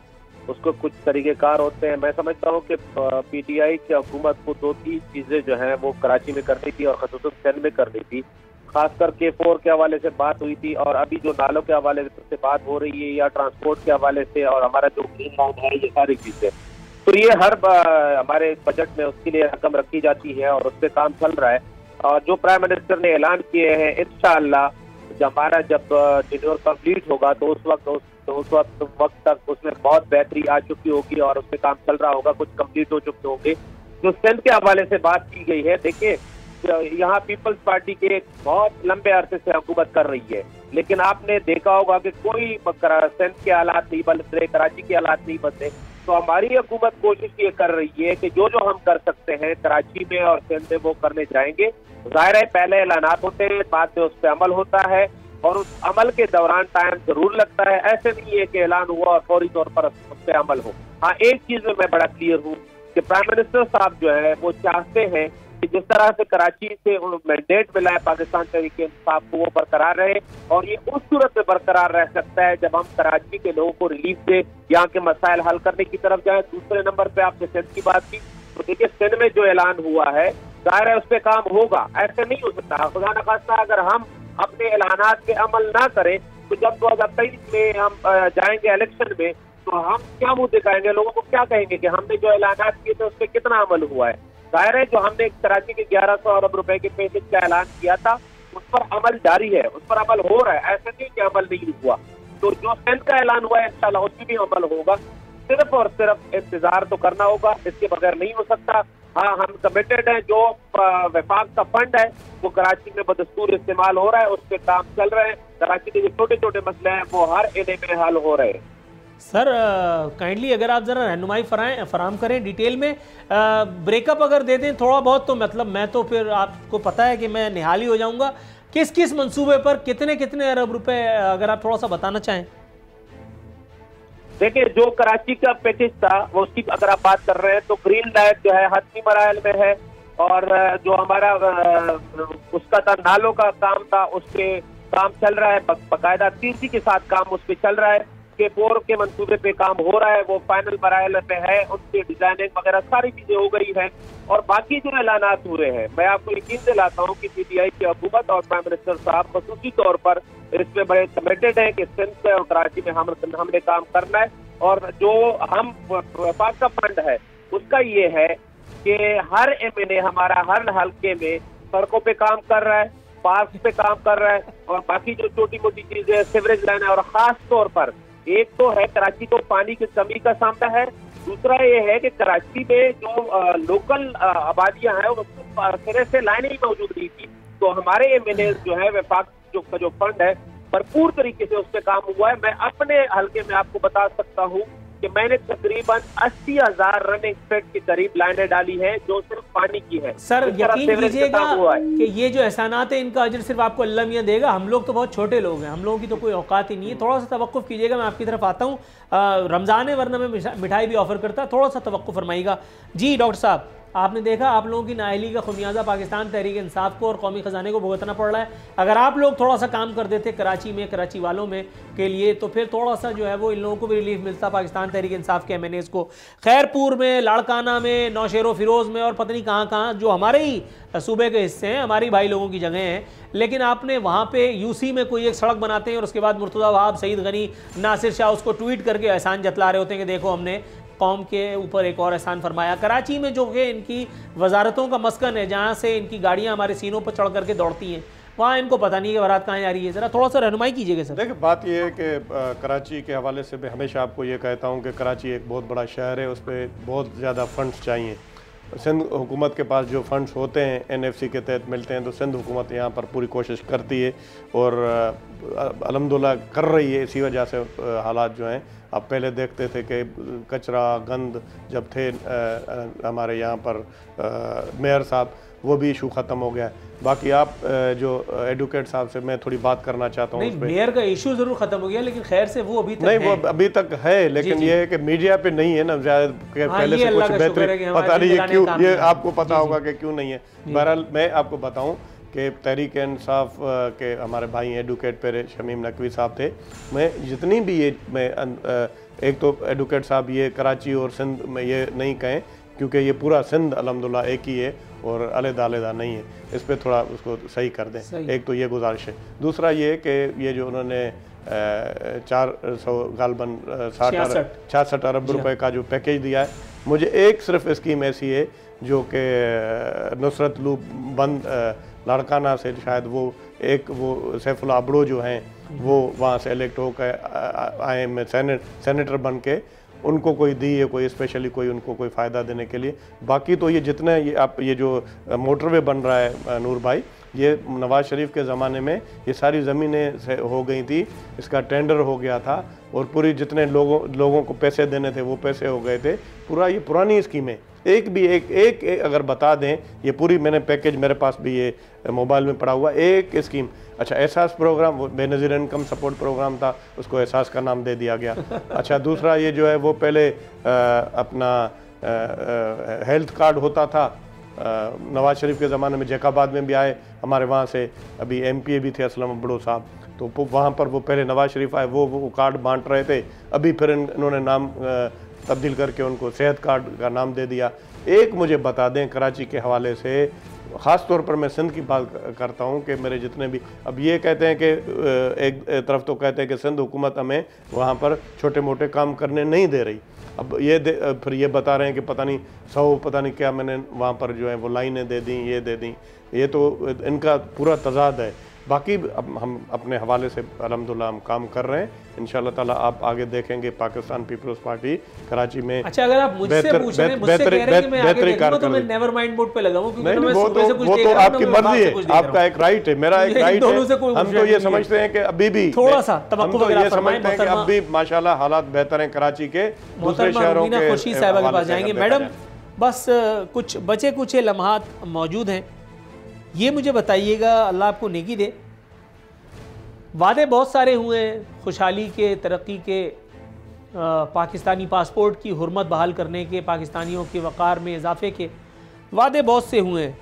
उसको कुछ तरीक़ेकार होते हैं। मैं समझता हूँ कि पीटीआई की हुकूमत को 2-3 चीज़ें जो हैं वो कराची में करनी थी और ख़ुसूसन सिंध में करनी थी। खासकर K4 के हवाले से बात हुई थी और अभी जो नालों के हवाले से बात हो रही है या ट्रांसपोर्ट के हवाले से और हमारा जो ग्रीन लाइन है, ये सारी चीज़ें, तो ये हर हमारे बजट में उसके लिए रकम रखी जाती है और उस पर काम चल रहा है। और जो प्राइम मिनिस्टर ने ऐलान किए हैं, इंशाअल्लाह जब टेन्योर कंप्लीट होगा तो उस वक्त तक उसमें बहुत बेहतरी आ चुकी होगी और उसमें काम चल रहा होगा, कुछ कंप्लीट हो चुके होंगे। जो सिंध के हवाले से बात की गई है, देखिए यहाँ पीपल्स पार्टी के बहुत लंबे अरसे से हुकूमत कर रही है, लेकिन आपने देखा होगा कि कोई सिंध के हालात नहीं बदले, कराची के हालात नहीं बदले। तो हमारी हुकूमत कोशिश ये कर रही है कि जो हम कर सकते हैं कराची में और सिंध में वो करने जाएंगे। जाहिर है पहले ऐलानात होते हैं, बाद में उस पर अमल होता है और उस अमल के दौरान टाइम जरूर लगता है। ऐसे नहीं है कि ऐलान हुआ और फौरी तौर पर उस पर अमल हो। हाँ, एक चीज में मैं बड़ा क्लियर हूँ कि प्राइम मिनिस्टर साहब जो है वो चाहते हैं कि जिस तरह से कराची से मैंडेट मिला है पाकिस्तान तहरीक इंसाफ को, वो बरकरार रहे और ये उस सूरत में बरकरार रह सकता है जब हम कराची के लोगों को रिलीफ दे, यहाँ के मसाइल हल करने की तरफ जाए। दूसरे नंबर पे आपने सिंध की बात की, तो देखिए सिंध में जो ऐलान हुआ है जाहिर है उस पर काम होगा, ऐसे नहीं हो सकता। खुदा न खास्ता अगर हम अपने ऐलानात पे अमल ना करें तो जब 2023 में हम जाएंगे इलेक्शन में तो हम क्या मुंह दिखाएंगे, लोगों को क्या कहेंगे कि हमने जो ऐलानात किए थे उस पर कितना अमल हुआ है। जाहिर है जो हमने कराची के 1100 अरब रुपए के पैकेज का ऐलान किया था उस पर अमल जारी है, उस पर अमल हो रहा है, ऐसे नहीं कि अमल नहीं हुआ। तो जो सिंध का ऐलान हुआ है इंशाल्लाह उस पर भी अमल होगा। सिर्फ और सिर्फ इंतजार तो करना होगा, इसके बगैर नहीं हो सकता। हाँ, हम कमिटेड हैं, जो वफाक का फंड है वो कराची में बदस्तूर इस्तेमाल हो रहा है, उस पर काम चल रहा है। कराची के जो छोटे छोटे मसले हैं वो हर इलाके में हल हो रहे हैं। सर काइंडली अगर आप ज़रा रहनुमाई फराहम करें डिटेल में, ब्रेकअप अगर दे दें थोड़ा बहुत, तो मतलब मैं तो फिर आपको पता है कि मैं निहाल ही हो जाऊंगा। किस किस मंसूबे पर कितने कितने अरब रुपए, अगर आप थोड़ा सा बताना चाहें। देखिए जो कराची का पैकेज था वो उसकी अगर आप बात कर रहे हैं तो ग्रीन लाइट जो है हतमी मराइल में है और जो हमारा उसका था नालों का काम था उस पर काम चल रहा है, बाकायदा तेजी के साथ काम उस पर चल रहा है। K4 के मंसूबे पे काम हो रहा है, वो फाइनल मराइल पे है, उनकी डिजाइनिंग वगैरह सारी चीजें हो गई हैं। और बाकी जो ऐलानात हुए हैं, मैं आपको यकीन दिलाता हूँ कि पीटीआई की हुकूमत और प्राइम मिनिस्टर साहब खसूसी तौर पर इसमें बड़े कमिटेड है कि सिंध और कराची में हमने काम करना है। और जो हम वफाक का फंड है उसका ये है कि हर MNA हमारा हर हल्के में सड़कों पे काम कर रहा है, पार्क पे काम कर रहा है और बाकी जो छोटी मोटी चीजें सीवरेज लाइन है। और खास तौर पर एक तो है कराची को पानी की कमी का सामना है, दूसरा ये है कि कराची में जो लोकल आबादियां हैं उसको सिरे से लाइनें ही मौजूद नहीं थी। तो हमारे MNA जो है वफाक जो फंड है भरपूर तरीके से उस पर काम हुआ है। मैं अपने हल्के में आपको बता सकता हूँ कि मैंने तकरीबन 80,000 रनिंग फीट के करीब लाइनें डाली हैं जो सिर्फ पानी की है। सर यकीन कीजिएगा कि ये जो एहसानात है इनका अजर सिर्फ आपको अल्लाह मियां देगा। हम लोग तो बहुत छोटे लोग हैं, हम लोगों की तो कोई औकात ही नहीं है। थोड़ा सा तवक्कुफ कीजिएगा, मैं आपकी तरफ आता हूँ। रमज़ान है वरना मैं मिठाई भी ऑफर करता, थोड़ा सा तवक्कुफ फरमाइएगा। जी डॉक्टर साहब, आपने देखा आप लोगों की नाअहली का खुमियाजा पाकिस्तान तहरीक इंसाफ को और कौमी ख़जाने को भुगतना पड़ रहा है। अगर आप लोग थोड़ा सा काम कर देते कराची में, कराची वालों में के लिए, तो फिर थोड़ा सा जो है वो इन लोगों को भी रिलीफ मिलता, पाकिस्तान तहरीक इंसाफ के MNAs को। खैरपुर में, लाड़काना में, नौशेरो फिरोज़ में और पता नहीं कहाँ कहाँ जो हमारे ही सूबे के हिस्से हैं, हमारी भाई लोगों की जगह हैं, लेकिन आपने वहाँ पे UC में कोई एक सड़क बनाते हैं और उसके बाद मुर्तज़ा वहाब, सईद गनी, नासिर शाह उसको ट्वीट करके एहसान जतला रहे होते हैं कि देखो हमने कौम के ऊपर एक और एहसान फरमाया। कराची में जो कि इनकी वजारतों का मस्कन है, जहाँ से इनकी गाड़ियाँ हमारे सीनों पर चढ़ करके दौड़ती हैं, वहाँ इनको पता नहीं कि बारात कहाँ जा रही है। ज़रा थोड़ा सा रहनुमाई कीजिएगा सर। देखिए बात यह है कि कराची के हवाले से मैं हमेशा आपको ये कहता हूँ कि कराची एक बहुत बड़ा शहर है, उस पर बहुत ज़्यादा फंड्स चाहिए सिंध हुकूमत के पास जो फंड्स होते हैं NFC के तहत मिलते हैं, तो सिंध हुकूमत यहाँ पर पूरी कोशिश करती है और अल्हम्दुलिल्लाह कर रही है। इसी वजह से हालात जो हैं, आप पहले देखते थे कि कचरा गंद जब थे हमारे यहाँ पर मेयर साहब, वो भी इशू ख़त्म हो गया है। बाकी आप जो एडवोकेट साहब से मैं थोड़ी बात करना चाहता हूँ। मेयर का इशू जरूर खत्म हो गया, लेकिन खैर से वो अभी तक नहीं, वो अभी तक है, लेकिन ये है कि मीडिया पे नहीं है ना, शायद पहले से कुछ बेहतरीन, पता नहीं ये क्यों, ये आपको पता होगा कि क्यों नहीं है। बहरहाल मैं आपको बताऊं कि तहरीक इंसाफ के हमारे भाई एडवोकेट पेरे शमीम नकवी साहब थे। मैं जितनी भी ये एक तो एडवोकेट साहब ये कराची और सिंध में ये नहीं कहें, क्योंकि ये पूरा सिंध अल्हम्दुलिल्लाह एक ही है और अलग-अलग नहीं है, इस पे थोड़ा उसको सही कर दें। एक तो ये गुजारिश है। दूसरा ये कि ये जो उन्होंने 400 गालबन 66 अरब रुपए का जो पैकेज दिया है, मुझे एक सिर्फ स्कीम ऐसी है जो कि नुसरत लूप बंद लाड़काना से शायद वो सैफुल्लाह अबड़ो जो हैं वो वहाँ से इलेक्ट होकर आए में सेनेटर बन के, उनको कोई दी है, कोई स्पेशली कोई उनको कोई फ़ायदा देने के लिए। बाकी तो ये जितने ये जो मोटरवे बन रहा है नूर भाई, ये नवाज़ शरीफ के ज़माने में ये सारी ज़मीनें से हो गई थी, इसका टेंडर हो गया था और पूरी जितने लोगों को पैसे देने थे वो पैसे हो गए थे। पूरा ये पुरानी स्कीमें एक अगर बता दें, ये पूरी मैंने पैकेज मेरे पास भी ये मोबाइल में पड़ा हुआ एक स्कीम। अच्छा, एहसास प्रोग्राम, वो बेनज़ीर इनकम सपोर्ट प्रोग्राम था, उसको एहसास का नाम दे दिया गया। अच्छा, दूसरा ये जो है वो पहले अपना हेल्थ कार्ड होता था, नवाज़ शरीफ के ज़माने में जैकाबाद में भी आए, हमारे वहाँ से अभी MPA भी थे असलम अबड़ो साहब, तो वहाँ पर वो पहले नवाज़ शरीफ आए, वो कार्ड बांट रहे थे। अभी फिर इन्होंने नाम तब्दील करके उनको सेहत कार्ड का नाम दे दिया। एक मुझे बता दें कराची के हवाले से, ख़ास तौर पर मैं सिंध की बात करता हूँ कि मेरे जितने भी, अब ये कहते हैं कि एक तरफ तो कहते हैं कि सिंध हुकूमत हमें वहाँ पर छोटे मोटे काम करने नहीं दे रही, अब फिर ये बता रहे हैं कि पता नहीं 100 पता नहीं क्या मैंने वहाँ पर जो है वो लाइनें दे दी, ये दे दी। ये तो इनका पूरा तजाद है। बाकी अब हम अपने हवाले से अल्हम्दुलिल्लाह हम काम कर रहे हैं। इंशाअल्लाह ताला आप आगे देखेंगे पाकिस्तान पीपल्स पार्टी कराची में। अच्छा, अगर आप मुझसे पूछ रहे हैं, मुझसे कह रहे हैं कि मैं आगे देखूंगा, तो मैं नेवर माइंड मोड पे लगा हूं, क्योंकि मैं सुबह से कुछ देख रहा हूं। वो तो आपकी मर्जी है, आपका एक राइट है, मेरा एक राइट है। हम तो ये समझते हैं कि अभी भी थोड़ा सा तवक्कुफ वगैरह ये समझते हैं कि अब भी माशाल्लाह हालात बेहतर हैं कराची के, दूसरे शहरों के। खुशी साहिबा के पास जाएंगे। मैडम, बस कुछ बचे कुछ लम्हात मौजूद हैं, ये मुझे बताइएगा, अल्लाह आपको नेकी दे। वादे बहुत सारे हुए हैं, खुशहाली के, तरक्की के, पाकिस्तानी पासपोर्ट की हुर्मत बहाल करने के, पाकिस्तानियों के वक़ार में इजाफे के वादे बहुत से हुए हैं।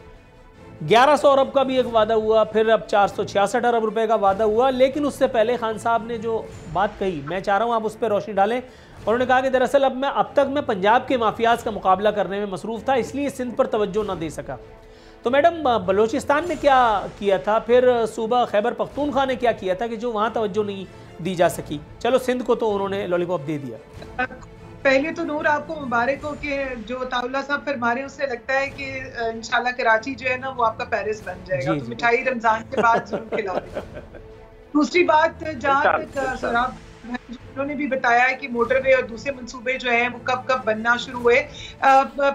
1100 अरब का भी एक वादा हुआ, फिर अब 466 अरब रुपए का वादा हुआ। लेकिन उससे पहले खान साहब ने जो बात कही, मैं चाह रहा हूँ आप उस पर रोशनी डालें। उन्होंने कहा कि दरअसल अब तक मैं पंजाब के माफियाज का मुकाबला करने में मसरूफ़ था, इसलिए सिंध पर तवज्जो ना दे सका। तो मैडम, बलूचिस्तान ने क्या किया था, फिर सूबा खैबर पख्तूनख्वा ने क्या किया था कि जो वहाँ तवज्जो नहीं दी जा सकी? चलो, सिंध को तो उन्होंने लॉलीपॉप दे दिया। पहले तो नूर आपको मुबारक हो कि जो ताउला साहब फरमा रहे हैं उससे लगता है कि इंशाल्लाह कराची जो है ना वो आपका पेरिस बन जाएगा, तो मिठाई रमजान के बाद जरूर खिला देगा। दूसरी बात, जहाँ तक शराब उन्होंने भी बताया है कि मोटरवे और दूसरे मंसूबे जो हैं वो कब कब बनना शुरू हुए।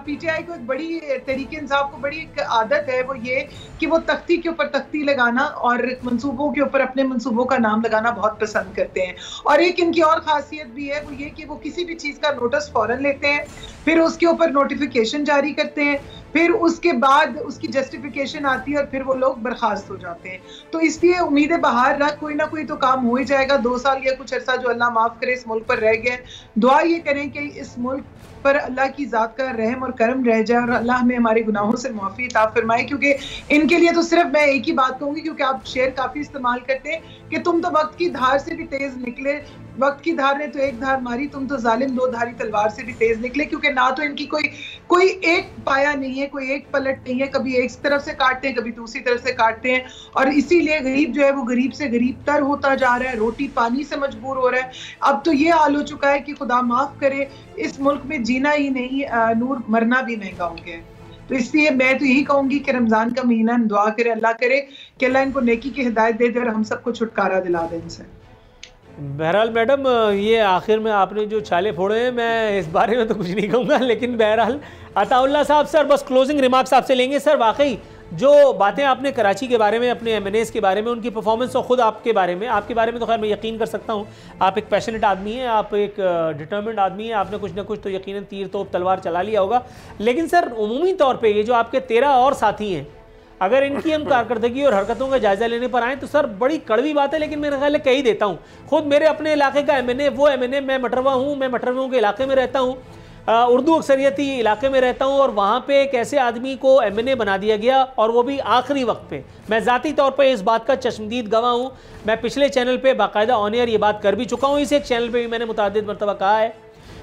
PTI को एक बड़ी तहरीक इंसाफ को बड़ी एक आदत है, वो ये कि वो तख्ती के ऊपर तख्ती लगाना और मंसूबों के ऊपर अपने मंसूबों का नाम लगाना बहुत पसंद करते हैं। और एक इनकी और खासियत भी है, वो ये कि वो किसी भी चीज़ का नोटिस फौरन लेते हैं, फिर उसके ऊपर नोटिफिकेशन जारी करते हैं, फिर उसके बाद उसकी जस्टिफिकेशन आती है और फिर वो लोग बर्खास्त हो जाते हैं। तो इसलिए उम्मीद बहार रख, कोई ना कोई तो काम हो ही जाएगा। 2 साल या कुछ अर्सा जो अल्लाह माफ करे इस मुल्क पर रह गए, दुआ ये करें कि इस मुल्क पर अल्लाह की ज़ात का रहम और करम रह जाए और अल्लाह हमें हमारे गुनाहों से मुआफ़ी अता फरमाए। क्योंकि इनके लिए तो सिर्फ मैं एक ही बात कहूँगी, क्योंकि आप शेर काफ़ी इस्तेमाल करते हैं कि तुम तो वक्त की धार से भी तेज़ निकले, वक्त की धार ने तो एक धार मारी, तुम तो जालिम 2 धारी तलवार से भी तेज निकले। क्योंकि ना तो इनकी कोई एक पाया नहीं है, कोई एक पलट नहीं है, कभी एक तरफ से काटते हैं, कभी दूसरी तरफ से काटते हैं। और इसीलिए गरीब जो है वो गरीब से गरीब तर होता जा रहा है, रोटी पानी से मजबूर हो रहा है। अब तो ये हाल हो चुका है कि खुदा माफ करे, इस मुल्क में जीना ही नहीं, नूर मरना भी महंगा हो गया है। तो इसलिए मैं तो यही कहूंगी कि रमजान का महीना दुआ करे, अल्लाह करे कि अल्लाह इनको नेकी की हिदायत दे दे और हम सबको छुटकारा दिला दे इनसे। बहरहाल मैडम, ये आखिर में आपने जो छाले फोड़े हैं, मैं इस बारे में तो कुछ नहीं कहूँगा, लेकिन बहरहाल अताउल्लाह साहब, सर बस क्लोजिंग रिमार्क्स आपसे लेंगे। सर वाकई जो बातें आपने कराची के बारे में, अपने एमएनएस के बारे में, उनकी परफॉर्मेंस और ख़ुद आपके बारे में तो खैर मैं यकीन कर सकता हूँ, आप एक पैशनेट आदमी हैं, आप एक डिटर्मिन्ड आदमी हैं, आपने कुछ ना कुछ तो यकीनन तीर तोप तलवार चला लिया होगा। लेकिन सर उमूमी तौर पर ये जो आपके 13 और साथी हैं, अगर इनकी हम कारकर्दगी और हरकतों का जायजा लेने पर आए तो सर बड़ी कड़वी बात है, लेकिन मेरे ख्याल है कह ही देता हूँ। खुद मेरे अपने इलाके का एमएनए, वो एमएनए, मैं मटरवा हूँ, मैं मटरवाओं के इलाके में रहता हूँ, उर्दू अक्सरियती इलाके में रहता हूँ, और वहाँ पे एक ऐसे आदमी को एमएनए बना दिया गया, और वो भी आखिरी वक्त पे। मैं ज़ाती तौर पे इस बात का चश्मदीद गवाह हूँ। मैं पिछले चैनल पे बाकायदा ऑन एयर ये बात कर भी चुका हूँ, इस एक चैनल पे भी मैंने मुतादिद मरतबा कहा है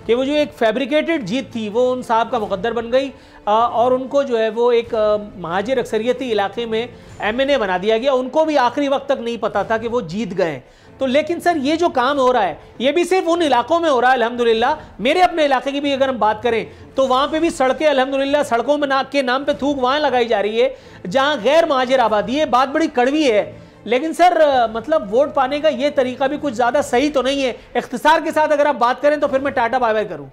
कि वो जो एक फैब्रिकेटेड जीत थी वो उन साहब का मुकद्दर बन गई, और उनको जो है वो एक महाजिर अक्सरियती इलाके में एमएनए बना दिया गया। उनको भी आखिरी वक्त तक नहीं पता था कि वो जीत गए। तो लेकिन सर ये जो काम हो रहा है ये भी सिर्फ उन इलाकों में हो रहा है अल्हम्दुलिल्लाह। मेरे अपने इलाके की भी अगर हम बात करें तो वहाँ पे भी सड़कें अल्हम्दुलिल्लाह, सड़कों में के नाम पे थूक वहाँ लगाई जा रही है जहाँ गैर महाजिर आबादी है। बात बड़ी कड़वी है, लेकिन सर मतलब वोट पाने का ये तरीका भी कुछ ज़्यादा सही तो नहीं है। इख्तिसार के साथ अगर आप बात करें तो फिर मैं टाटा बाय बाय करूँ।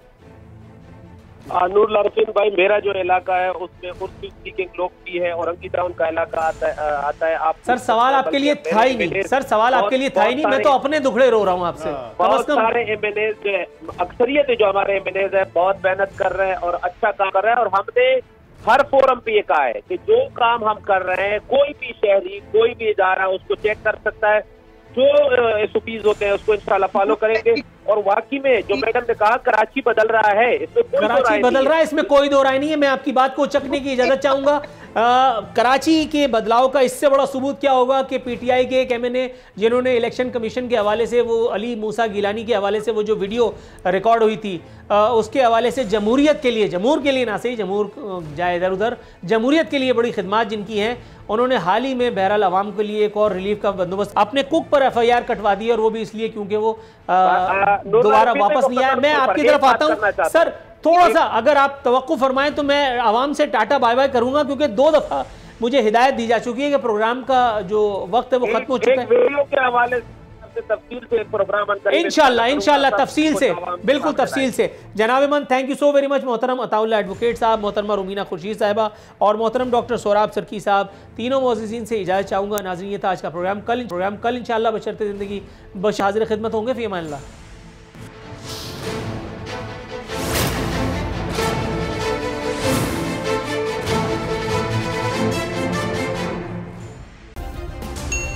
नूर लारफीन भाई, मेरा जो इलाका है उसमें उर्दू स्पीकिंग लोग भी है, और अंकिता उनका इलाका आता है। आप सर सवाल आपके लिए था ही नहीं, सर सवाल आपके लिए था ही नहीं, मैं तो अपने दुखड़े रो रहा हूँ आपसे। बहुत सारे एमएनएज जो है, अक्सरियत जो हमारे एमएनएज है बहुत मेहनत कर रहे हैं और अच्छा काम कर रहे हैं, और हमने हर फोरम पे ये कहा है कि जो काम हम कर रहे हैं कोई भी शहरी, कोई भी इदारा उसको चेक कर सकता है, जो एसओपीज होते हैं उसको इंशाल्लाह फॉलो करेंगे। और वाकई में जो मैडम ने कहा कराची बदल रहा है, इसमें कोई दो राय नहीं है। मैं आपकी बात को उचकने की इजाजत चाहूंगा। कराची के बदलाव का इससे बड़ा सबूत क्या होगा कि पीटीआई के एक एमएनए जिन्होंने इलेक्शन कमीशन के हवाले से, वो अली मूसा गिलानी के हवाले से वो जो वीडियो रिकॉर्ड हुई थी उसके हवाले से जमहूरियत के लिए, जमहूर के लिए ना सही, जमहूर जाए इधर उधर, जमहूरियत के लिए बड़ी खिदमत जिनकी हैं, उन्होंने हाल ही में बहरहाल आवाम के लिए एक और रिलीफ का बंदोबस्त अपने कुक पर एफआईआर कटवा दी, और वो भी इसलिए क्योंकि वो दोबारा वापस नहीं आया। मैं आपकी तरफ आता हूँ सर, थोड़ा सा अगर आप तवक्कुफ फरमाएं तो मैं आवाम से टाटा बाय बाय करूंगा, क्योंकि 2 दफा मुझे हिदायत दी जा चुकी है कि प्रोग्राम का जो वक्त है वो खत्म हो चुका है। वीडियो के हवाले से तफसील से प्रोग्राम इंशाल्लाह तफसील से, बिल्कुल तफसील से। जनाब मन, thank you so very much. मोहतरम अताउल्लाह एडवोकेट साहब, मोहतरमा रुमीना खुर्शीद साहिबा और मोहतरम डॉक्टर सोराब सरकी साहब, तीनों मुअज़्ज़िज़ीन से इजाज़त चाहूँगा। नाज़रीन ये था आज का प्रोग्राम। कल इंशाल्लाह बशर्ते ज़िंदगी बश हाज़िर खिदमत होंगे। फ़ी अमानिल्लाह।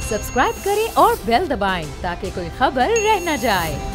सब्सक्राइब करें और बेल दबाएं ताकि कोई खबर रह न जाए।